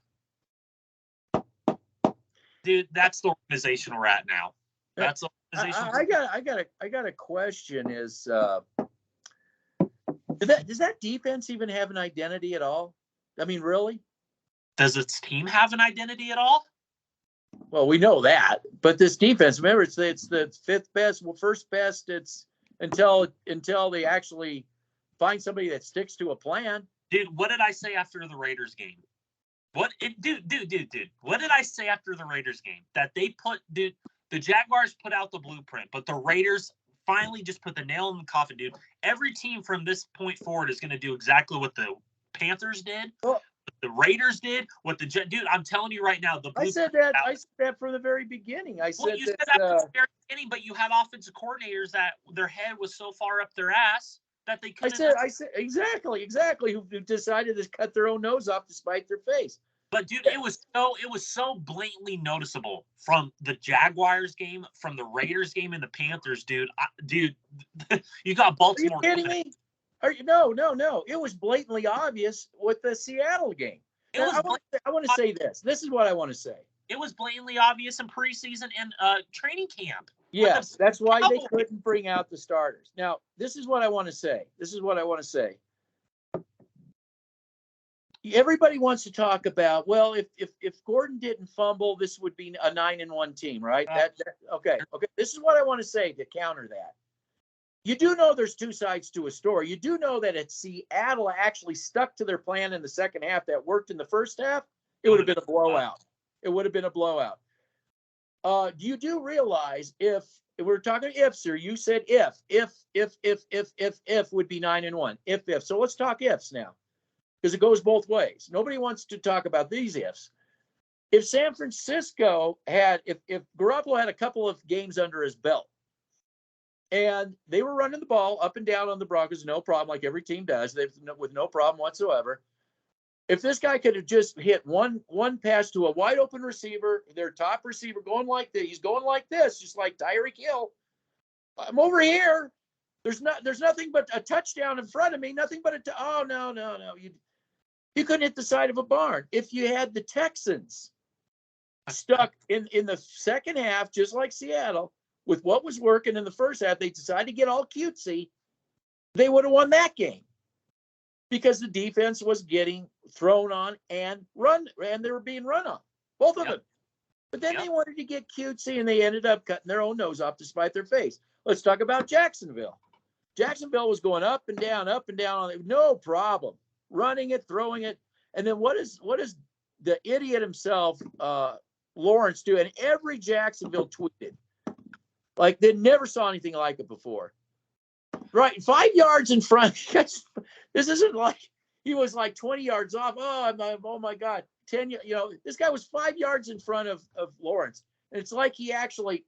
Dude, that's the organization we're at now. That's the organization. I got a question. Is does that defense even have an identity at all? I mean, really? Does its team have an identity at all? Well, we know that, but this defense, remember, it's the fifth best, first best. It's until they actually find somebody that sticks to a plan. Dude, what did I say after the Raiders game? Dude. What did I say after the Raiders game? That the Jaguars put out the blueprint, but the Raiders finally just put the nail in the coffin, dude. Every team from this point forward is going to do exactly what the Panthers did, what the Raiders did, what the dude. I'm telling you right now, I said that from the very beginning. I said you said that from the very beginning, but you had offensive coordinators that their head was so far up their ass that they couldn't. I said exactly who decided to cut their own nose off to spite their face. But dude, it was so blatantly noticeable from the Jaguars game, from the Raiders game, and the Panthers, dude. Dude, you got Baltimore. Are you kidding me? No. It was blatantly obvious with the Seattle game. I want to say this. This is what I want to say. It was blatantly obvious in preseason and training camp. Yes, that's why they couldn't bring out the starters. Now, this is what I want to say. Everybody wants to talk about, well, if Gordon didn't fumble, this would be a 9-1 team, right? Okay. This is what I want to say to counter that. You do know there's two sides to a story. You do know that if Seattle actually stuck to their plan in the second half that worked in the first half, it would have been a blowout. It would have been a blowout. You do realize if we're talking ifs here, you said if would be 9-1. If. So let's talk ifs now, because it goes both ways. Nobody wants to talk about these ifs. If San Francisco if Garoppolo had a couple of games under his belt, and they were running the ball up and down on the Broncos, no problem, like every team does, with no problem whatsoever. If this guy could have just hit one pass to a wide open receiver, their top receiver going like this, he's going like this, just like Tyreek Hill. I'm over here. There's nothing but a touchdown in front of me. Nothing but no. You couldn't hit the side of a barn. If you had the Texans stuck in the second half, just like Seattle, with what was working in the first half, they decided to get all cutesy, they would have won that game because the defense was getting thrown on and they were being run on, both of them. But then they wanted to get cutesy, and they ended up cutting their own nose off to spite their face. Let's talk about Jacksonville. Jacksonville was going up and down on it, no problem, running it, throwing it. And then what is the idiot himself, Lawrence, do? And every Jacksonville tweeted, like they never saw anything like it before. Right, 5 yards in front. This isn't like he was like 20 yards off. Oh my God, 10. This guy was 5 yards in front of Lawrence, and it's like he actually.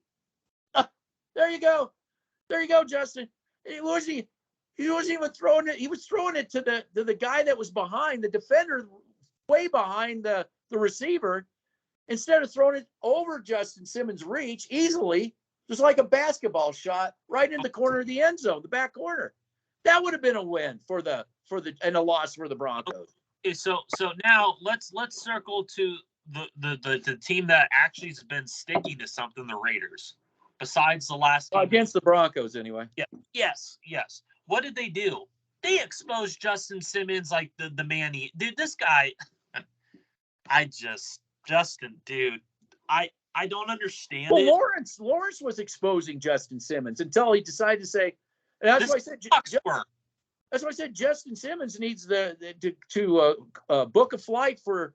There you go, Justin. He wasn't even throwing it. He was throwing it to the guy that was behind the defender, way behind the receiver, instead of throwing it over Justin Simmons' reach easily. Just like a basketball shot right in the corner of the end zone, the back corner. That would have been a win and a loss for the Broncos. Okay, so now let's circle to the team that actually has been sticky to something, the Raiders. Besides the last game. Against the Broncos, anyway. Yeah. Yes. What did they do? They exposed Justin Simmons like the man dude, this guy. Justin, dude. I don't understand it. Lawrence was exposing Justin Simmons until he decided to say, and that's why I said Justin Simmons needs to book a flight for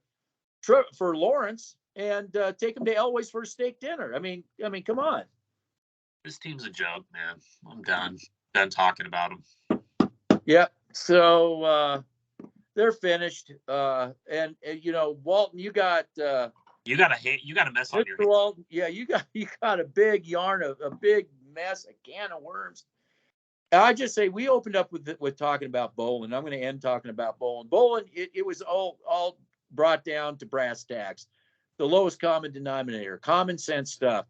Lawrence and take him to Elway's for a steak dinner. I mean, come on. This team's a joke, man. I'm done talking about them. Yeah. So they're finished. And Walton, you got. You got a mess on your hands. Walton, yeah, you got a big yarn, a big mess, a can of worms. And I just say we opened up with talking about Bowlen. I'm going to end talking about Bowlen. Bowlen, it was all brought down to brass tacks, the lowest common denominator, common sense stuff.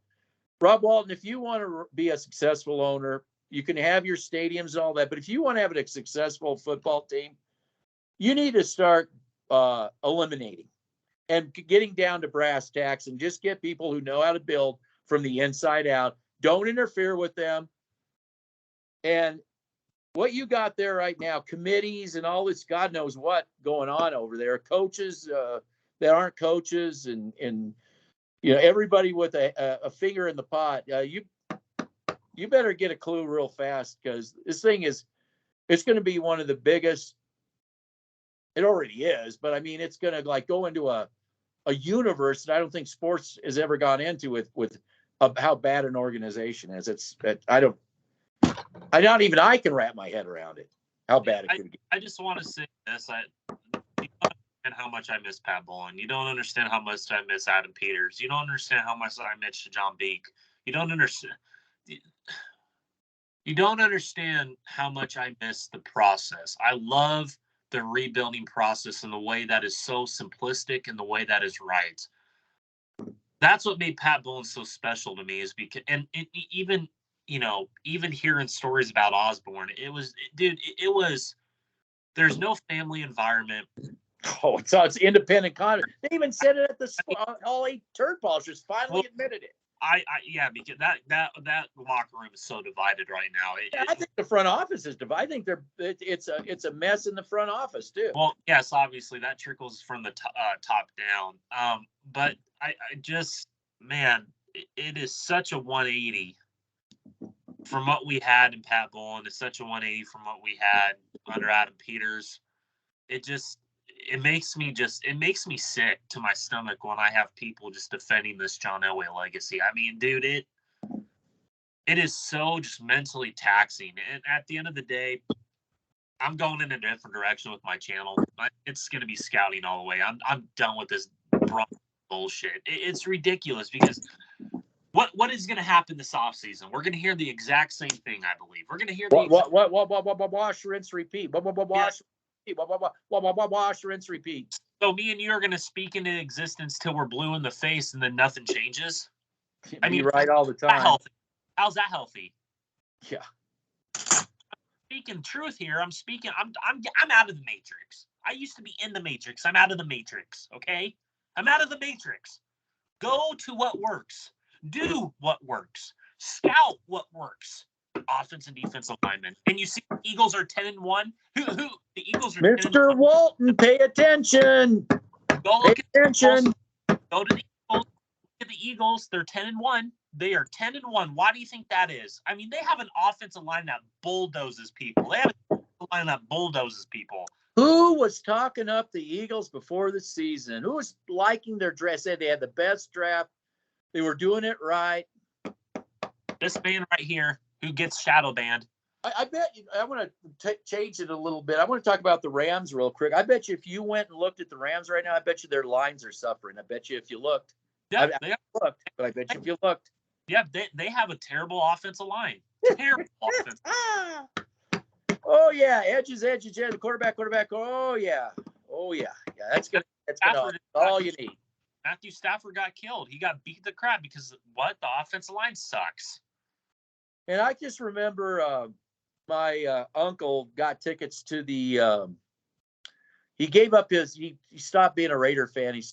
Rob Walton, if you want to be a successful owner, you can have your stadiums and all that, but if you want to have a successful football team, you need to start eliminating and getting down to brass tacks and just get people who know how to build from the inside out. Don't interfere with them. And what you got there right now, committees and all this, God knows what going on over there, coaches that aren't coaches and everybody with a finger in the pot. You better get a clue real fast, because this thing it's going to be one of the biggest. It already is, but I mean, it's going to like go into a universe that I don't think sports has ever gone into with how bad an organization is. Not even I can wrap my head around it. How bad it could be. I just want to say this. You don't understand how much I miss Pat Bowlen. You don't understand how much I miss Adam Peters. You don't understand how much I miss John Beek. You don't understand how much I miss the process. I love the rebuilding process in the way that is so simplistic and the way that is right. That's what made Pat Bowlen so special to me, is because, and even hearing stories about Osborne, there's no family environment. Oh, it's independent content. They even said it at the all 8 turd polishers finally admitted it. Because that locker room is so divided right now. I think the front office is divided. I think it's a mess in the front office too. Well, yes, obviously that trickles from the top down. But I just, man, it is such a 180 from what we had in Pat Bowlen. It's such a 180 from what we had under Adam Peters. It makes me sick to my stomach when I have people just defending this John Elway legacy. I mean, dude, it is so just mentally taxing. And at the end of the day, I'm going in a different direction with my channel. It's going to be scouting all the way. I'm done with this bullshit. It's ridiculous, because what is going to happen this offseason? We're going to hear the exact same thing, I believe. We're going to hear wash, rinse, repeat. Wash, rinse, repeat. So me and you are going to speak into existence till we're blue in the face, and then nothing changes. I mean, right all the time. How's that healthy? Yeah. Speaking truth here. I'm out of the matrix. I used to be in the matrix. I'm out of the matrix. Okay, I'm out of the matrix. Go to what works. Do what works. Scout what works. Offense and defensive linemen. And you see, the Eagles are 10-1. Who? The Eagles are Mr. Walton, pay attention. Go look pay attention. Go to the Eagles. Look at the Eagles. They're 10-1. They are 10-1. Why do you think that is? I mean, they have an offensive line that bulldozes people. They have an offensive line that bulldozes people. Who was talking up the Eagles before the season? Who was liking their dress? Said they had the best draft. They were doing it right. This man right here, who gets shadow banned. I bet you, I want to change it a little bit. I want to talk about the Rams real quick. I bet you if you went and looked at the Rams right now, I bet you their lines are suffering. I bet you if you looked. Yeah, I looked, but I bet you if you looked. Yeah, they have a terrible offensive line. Terrible offense. Oh yeah, edges, the quarterback. Oh yeah. That's all you need. Matthew Stafford got killed. He got beat the crap because what? The offensive line sucks. And I just remember my uncle got tickets to the. He gave up he stopped being a Raider fan. He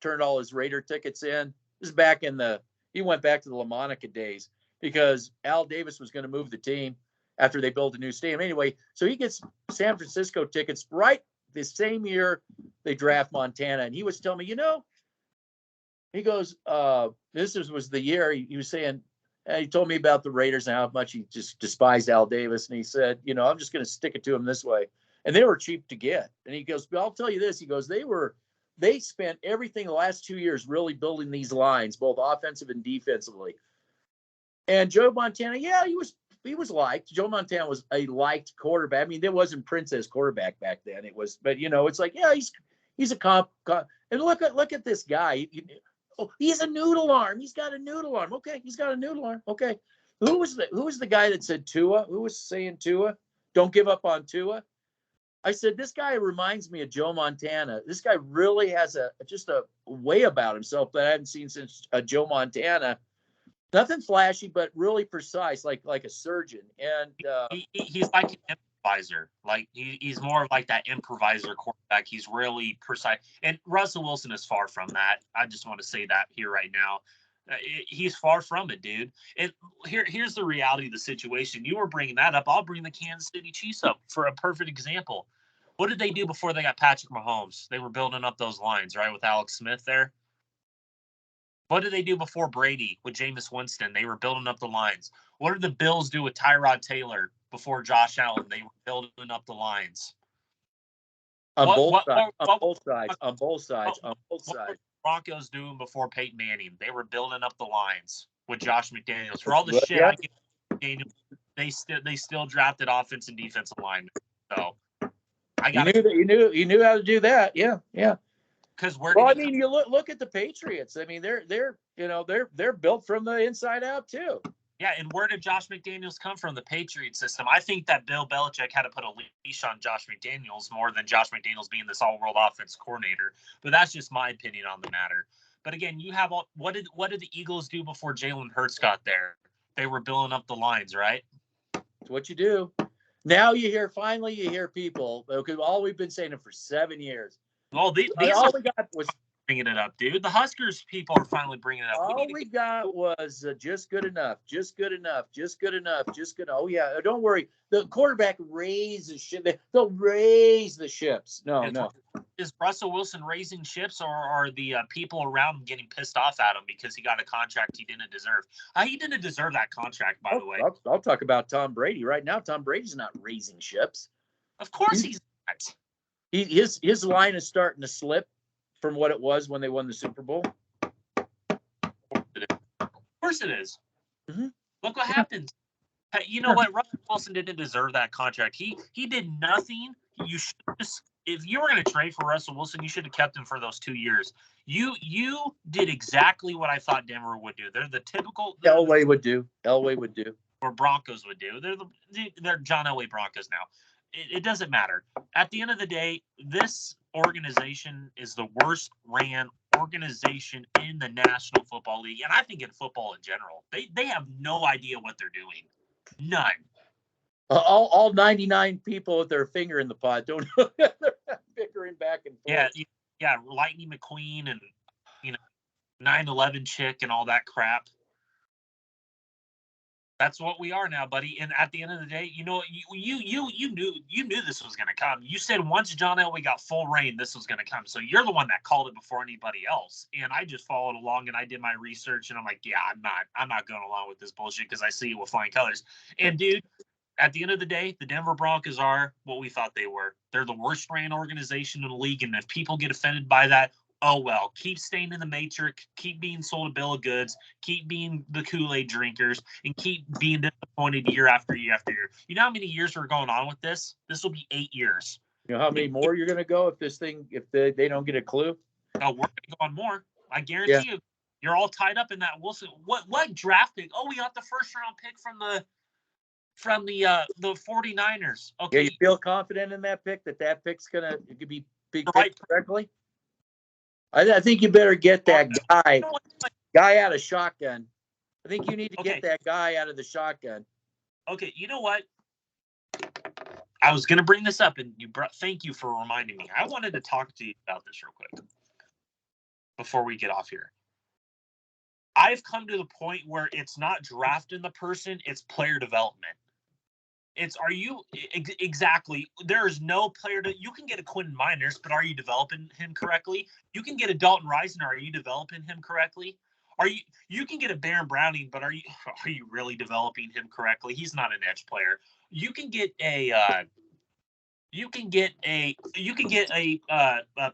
turned all his Raider tickets in. This is back he went back to the LaMonica days because Al Davis was going to move the team after they built a new stadium. Anyway, so he gets San Francisco tickets right the same year they draft Montana. And he was telling me, he goes, this was the year he was saying, he told me about the Raiders and how much he just despised Al Davis. And he said, I'm just going to stick it to him this way. And they were cheap to get. And he goes, but I'll tell you this. He goes, they spent everything the last 2 years really building these lines, both offensive and defensively. And Joe Montana, he was liked. Joe Montana was a liked quarterback. I mean, there wasn't Princess quarterback back then. It was, but it's like, he's a comp. And look at this guy. He's a noodle arm. He's got a noodle arm. Okay, he's got a noodle arm. Okay, who was the guy that said Tua? Who was saying Tua? Don't give up on Tua. I said, this guy reminds me of Joe Montana. This guy really has just a way about himself that I haven't seen since Joe Montana. Nothing flashy, but really precise, like a surgeon. And he's like improviser. Like he's more of like that improviser quarterback. He's really precise. And Russell Wilson is far from that. I just want to say that here right now. He's far from it, dude. And here's the reality of the situation. You were bringing that up. I'll bring the Kansas City Chiefs up for a perfect example. What did they do before they got Patrick Mahomes? They were building up those lines, right, with Alex Smith there. What did they do before Brady with Jameis Winston? They were building up the lines. What did the Bills do with Tyrod Taylor before Josh Allen? They were building up the lines. On What both sides. were Broncos doing before Peyton Manning? They were building up the lines with Josh McDaniels. For all the shit I give McDaniels, they still drafted offense and defensive linemen. So I got you knew how to do that. Yeah. Because you look at the Patriots. I mean, they're built from the inside out too. Yeah, and where did Josh McDaniels come from? The Patriot system. I think that Bill Belichick had to put a leash on Josh McDaniels more than Josh McDaniels being this all-world offense coordinator. But that's just my opinion on the matter. But again, you have what did the Eagles do before Jalen Hurts got there? They were building up the lines, right? That's what you do. Now you hear people, because all we've been saying it for 7 years. Well, these all we got was bringing it up, dude. The Huskers people are finally bringing it up. All we got was just good enough. Oh yeah, don't worry. The quarterback raises ship. They'll raise the ships. No. Is Russell Wilson raising ships, or are the people around him getting pissed off at him because he got a contract he didn't deserve? He didn't deserve that contract, by the way. I'll talk about Tom Brady right now. Tom Brady's not raising ships. Of course he's not. His line is starting to slip from what it was when they won the Super Bowl. Of course it is. Mm-hmm. Look what happened. You know what? Russell Wilson didn't deserve that contract. He did nothing. You should just, if you were going to trade for Russell Wilson, you should have kept him for those 2 years. You did exactly what I thought Denver would do. They're the typical Elway would do. Or Broncos would do. They're John Elway Broncos now. It doesn't matter. At the end of the day, this organization is the worst ran organization in the National Football League, and I think in football in general. They have no idea what they're doing. None. All 99 people with their finger in the pot don't know. They're bickering back and forth. Yeah, Lightning McQueen and 9/11 chick and all that crap. That's what we are now, buddy. And at the end of the day, you knew this was going to come. You said once John Elway got full reign, this was going to come. So you're the one that called it before anybody else. And I just followed along and I did my research and I'm like, yeah, I'm not going along with this bullshit because I see it with flying colors. And dude, at the end of the day, the Denver Broncos are what we thought they were. They're the worst ran organization in the league. And if people get offended by that, oh, well, keep staying in the matrix, keep being sold a bill of goods, keep being the Kool-Aid drinkers, and keep being disappointed year after year after year. You know how many years we're going on with this? This will be 8 years. You know how many more you're going to go if they don't get a clue? Oh, we're going to go on more. I guarantee you. You're all tied up in that Wilson. What draft pick? Oh, we got the first-round pick from the 49ers. Okay. Yeah, you feel confident in that pick, that pick's going to be picked correctly? I think you better get that guy out of shotgun. I think you need to get that guy out of the shotgun. Okay, you know what? I was going to bring this up, and thank you for reminding me. I wanted to talk to you about this real quick before we get off here. I've come to the point where it's not drafting the person, it's player development. Exactly. There's no player you can get a Quinn Miners, but are you developing him correctly? You can get a Dalton Risner. Are you developing him correctly? You can get a Baron Browning, but are you really developing him correctly? He's not an edge player. You can get a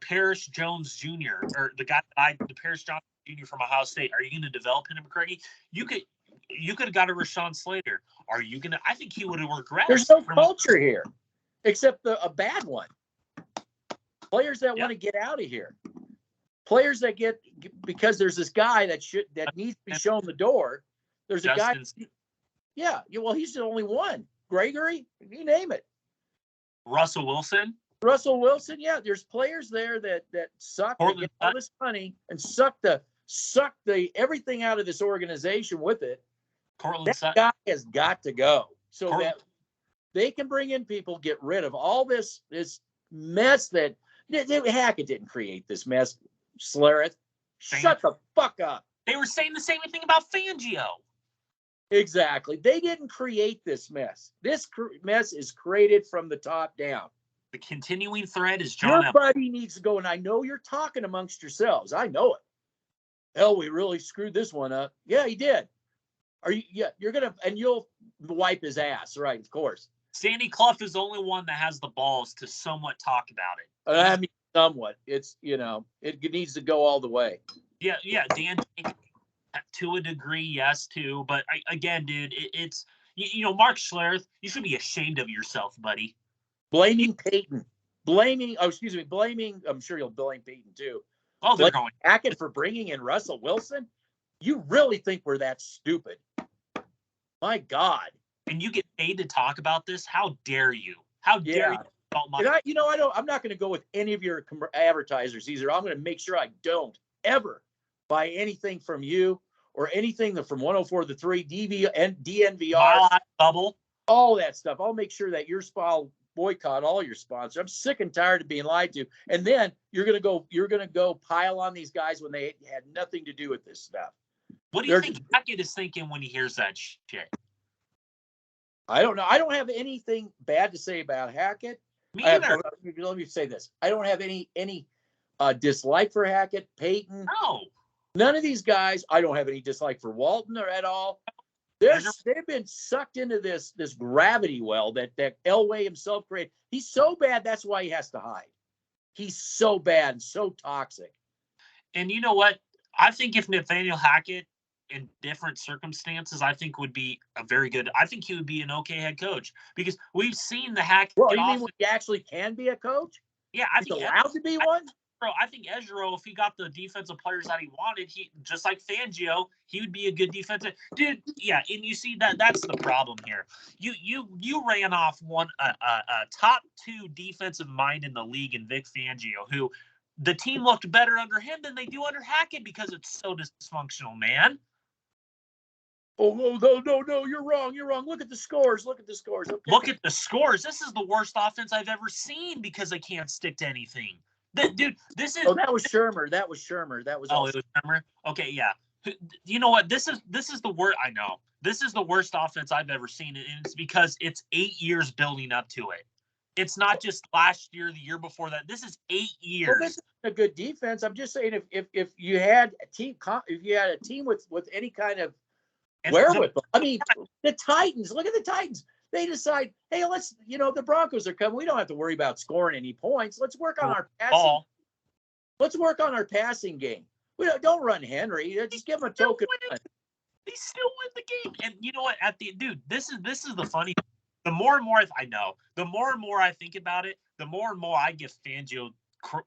Parrish Jones Jr. or the Parrish Jones Jr. from Ohio State. Are you going to develop him correctly? You could have got a Rashawn Slater. Are you going to? I think he would have worked great. There's no culture here, except a bad one. Players that want to get out of here. Players that because there's this guy that needs to be shown the door. There's a guy. Yeah. Well, he's the only one. Gregory, you name it. Russell Wilson. Yeah. There's players there that suck. That get all this money and suck the everything out of this organization with it. That guy has got to go. They can bring in people, get rid of all this mess that Hackett didn't create this mess. Schlereth, shut the fuck up. They were saying the same thing about Fangio. Exactly. They didn't create this mess. This mess is created from the top down. The continuing thread is John. Your buddy needs to go, and I know you're talking amongst yourselves. I know it. Elway really screwed this one up. Yeah, he did. Are you? Yeah, you're gonna, and you'll wipe his ass, right? Of course. Sandy Clough is the only one that has the balls to somewhat talk about it. I mean, somewhat. It's, it needs to go all the way. Yeah, Dan, to a degree, yes, too. But again, dude, it's Mark Schlereth, you should be ashamed of yourself, buddy. Blaming Paton, blaming. I'm sure you'll blame Paton too. Oh, they're going Hackett for bringing in Russell Wilson. You really think we're that stupid? My God. And you get paid to talk about this? How dare you? How dare you? I'm not going to go with any of your advertisers either. I'm going to make sure I don't ever buy anything from you or anything from 104 The 3, DNVR, Bubble, all that stuff. I'll make sure that your boycott all your sponsors. I'm sick and tired of being lied to. And then you're going to go pile on these guys when they had nothing to do with this stuff. What do you think Hackett is thinking when he hears that shit? I don't know. I don't have anything bad to say about Hackett. Me either. Let me say this. I don't have any dislike for Hackett, Paton. No. None of these guys. I don't have any dislike for Walton or at all. They've been sucked into this gravity well that Elway himself created. He's so bad, that's why he has to hide. He's so bad and so toxic. And you know what? I think if Nathaniel Hackett, in different circumstances, I think would be I think he would be an okay head coach, because we've seen the Hackett. Well, you mean when he actually can be a coach? Yeah, he's allowed to be one? I think Ezra, if he got the defensive players that he wanted, he just like Fangio, he would be a good defensive dude. Yeah, and you see that's the problem here. You ran off a top 2 defensive mind in the league in Vic Fangio, who the team looked better under him than they do under Hackett because it's so dysfunctional, man. Oh, no, you're wrong. Look at the scores. Okay. Look at the scores. This is the worst offense I've ever seen because they can't stick to anything. Dude, this is. Oh, that was Shermer. It was Shermer. Okay, yeah. You know what? This is the worst. I know. This is the worst offense I've ever seen, and it's because it's 8 years building up to it. It's not just last year, the year before that. This is 8 years. Well, this is a good defense. I'm just saying, if you had a team with any kind of wherewithal. I mean, the Titans. Look at the Titans. They decide, hey, the Broncos are coming. We don't have to worry about scoring any points. Let's work on our passing. Let's work on our passing game. We don't run Henry. Just give him a token. They still win the game. And you know what? This is the funny. The more and more the more and more I think about it, the more and more I give Fangio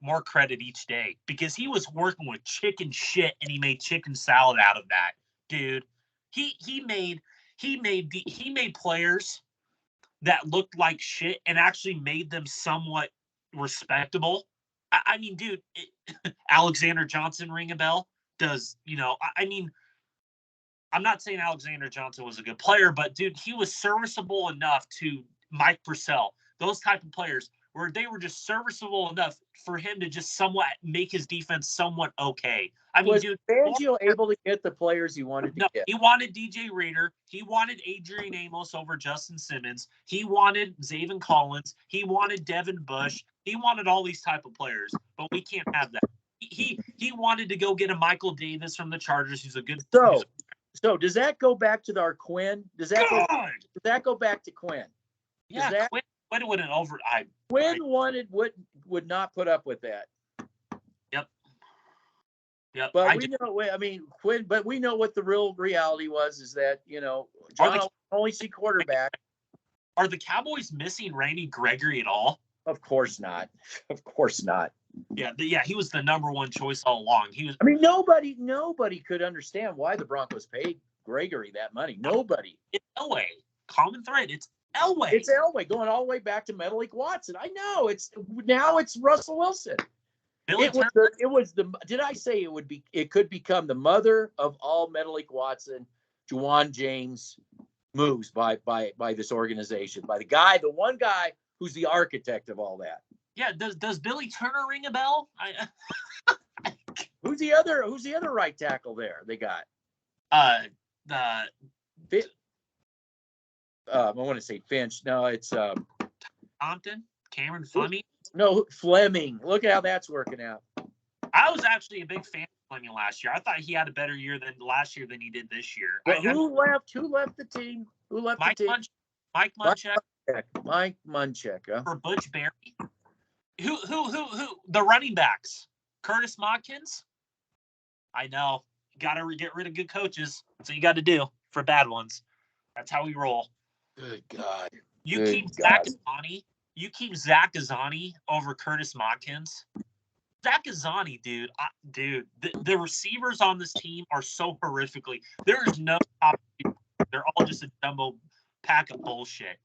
more credit each day, because he was working with chicken shit and he made chicken salad out of that, dude. He made players that looked like shit and actually made them somewhat respectable. I mean, dude, Alexander Johnson ring a bell? I'm not saying Alexander Johnson was a good player, but dude, he was serviceable enough to Mike Purcell, those type of players where they were just serviceable enough for him to just somewhat make his defense somewhat okay. I mean, was Fangio able to get the players he wanted to get? He wanted DJ Reader. He wanted Adrian Amos over Justin Simmons. He wanted Zaven Collins. He wanted Devin Bush. He wanted all these type of players, but we can't have that. He wanted to go get a Michael Davis from the Chargers, who's a good. So does that go back to our Quinn? Does that go back to Quinn? Yeah, Quinn would an over. Quinn would not put up with that. Yep. But Quinn. But we know what the real reality was. Is that John only see quarterback. Are the Cowboys missing Randy Gregory at all? Of course not. Of course not. Yeah, he was the number one choice all along. I mean, nobody could understand why the Broncos paid Gregory that money. Nobody. It's Elway. Common thread. It's Elway. It's Elway going all the way back to Menelik Watson. I know. It's Russell Wilson. Did I say it could become the mother of all Menelik Watson, Juwan James, moves by this organization, by the one guy who's the architect of all that. Yeah. Does Billy Turner ring a bell? Who's the other right tackle there? They got I want to say Finch. No, it's Compton, Cameron Fleming. No, Fleming. Look at how that's working out. I was actually a big fan of Fleming last year. I thought he had a better year than last year than he did this year. Well, who left the team? Who left Mike the team? Mike Munchak. Mike Munchak. Huh? For Butch Berry. Who? The running backs. Curtis Modkins. I know. You got to get rid of good coaches. That's what you got to do for bad ones. That's how we roll. Good God. You keep Zach Azzani over Curtis Modkins. Zach Azzani, dude. The receivers on this team are so horrifically. There is no top. They're all just a jumbo pack of bullshit.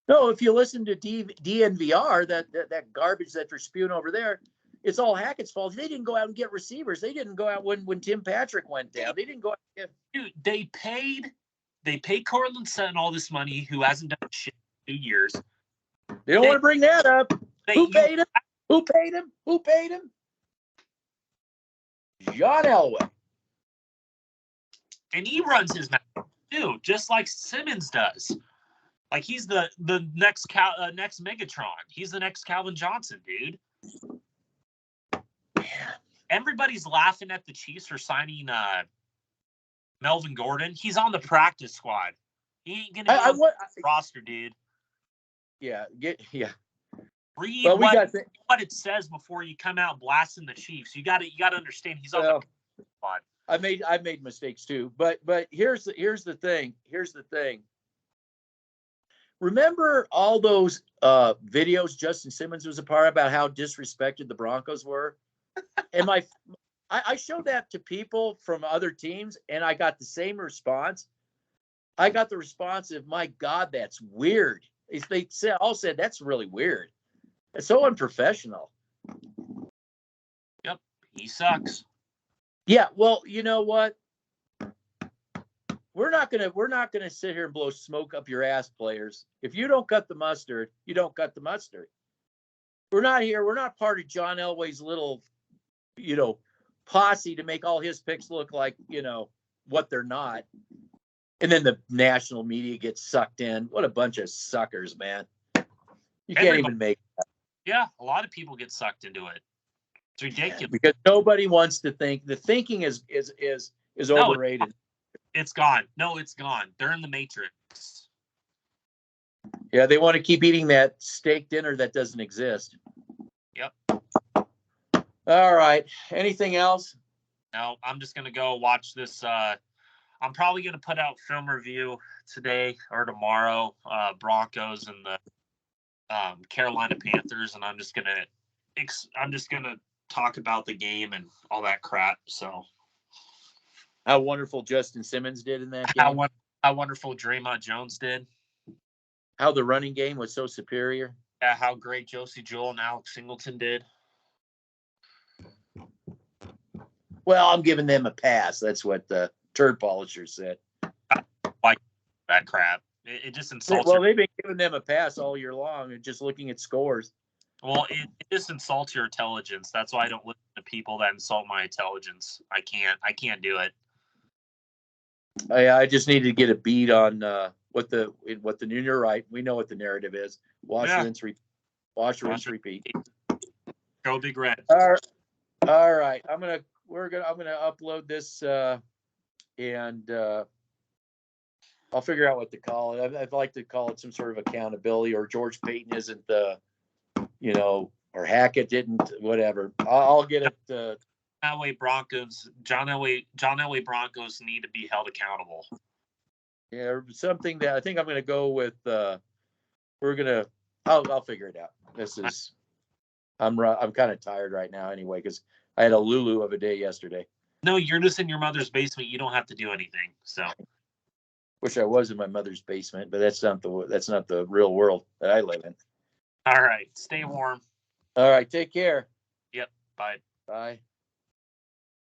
No, if you listen to DNVR, that garbage that they're spewing over there, it's all Hackett's fault. They didn't go out and get receivers. They didn't go out when Tim Patrick went down. They didn't go out and get. Dude, they paid Cortland Sutton all this money, who hasn't done shit in 2 years. They don't want to bring that up. Who paid him? Who paid him? Who paid him? John Elway. And he runs his mouth too, just like Simmons does. Like he's the next next Megatron. He's the next Calvin Johnson, dude. Everybody's laughing at the Chiefs for signing Melvin Gordon. He's on the practice squad. He ain't gonna be on the roster, dude. Yeah, Read what it says before you come out blasting the Chiefs. You got to understand he's on the squad. I've made mistakes too, but here's the thing. Remember all those videos Justin Simmons was a part of about how disrespected the Broncos were? And I showed that to people from other teams, and I got the same response. I got the response of, "My God, that's weird." They said that's really weird. It's so unprofessional. Yep, he sucks. Yeah, well, you know what? We're not gonna sit here and blow smoke up your ass, players. If you don't cut the mustard, you don't cut the mustard. We're not part of John Elway's little, posse to make all his picks look like, what they're not. And then the national media gets sucked in. What a bunch of suckers, man. You can't even make that. Yeah, a lot of people get sucked into it. It's ridiculous. Yeah, because nobody wants to think. The thinking is overrated. It's gone. No, it's gone. They're in the Matrix. Yeah, they want to keep eating that steak dinner that doesn't exist. Yep. All right. Anything else? No, I'm just going to go watch this. I'm probably going to put out film review today or tomorrow, Broncos and the Carolina Panthers, and I'm just going to talk about the game and all that crap. So how wonderful Justin Simmons did in that game. How wonderful Draymond Jones did. How the running game was so superior. Yeah, how great Josie Jewell and Alex Singleton did. Well, I'm giving them a pass. That's what the turd polisher said. Like that crap. It just insults. Well, they've been giving them a pass all year long and just looking at scores. Well, it just insults your intelligence. That's why I don't listen to people that insult my intelligence. I can't do it. I just needed to get a beat on what the you're right. We know what the narrative is. Wash, rinse, repeat. Go Big Red. All right. I'm gonna upload this and I'll figure out what to call it. I'd like to call it some sort of accountability, or George Paton isn't the, or Hackett didn't, whatever. I'll get it. John Elway Broncos need to be held accountable. Yeah, something that I think I'm going to go with. I'll figure it out. I'm kind of tired right now anyway, because I had a Lulu of a day yesterday. No, you're just in your mother's basement. You don't have to do anything. So. Wish I was in my mother's basement, but that's not the real world that I live in. All right. Stay warm. All right. Take care. Yep. Bye. Bye.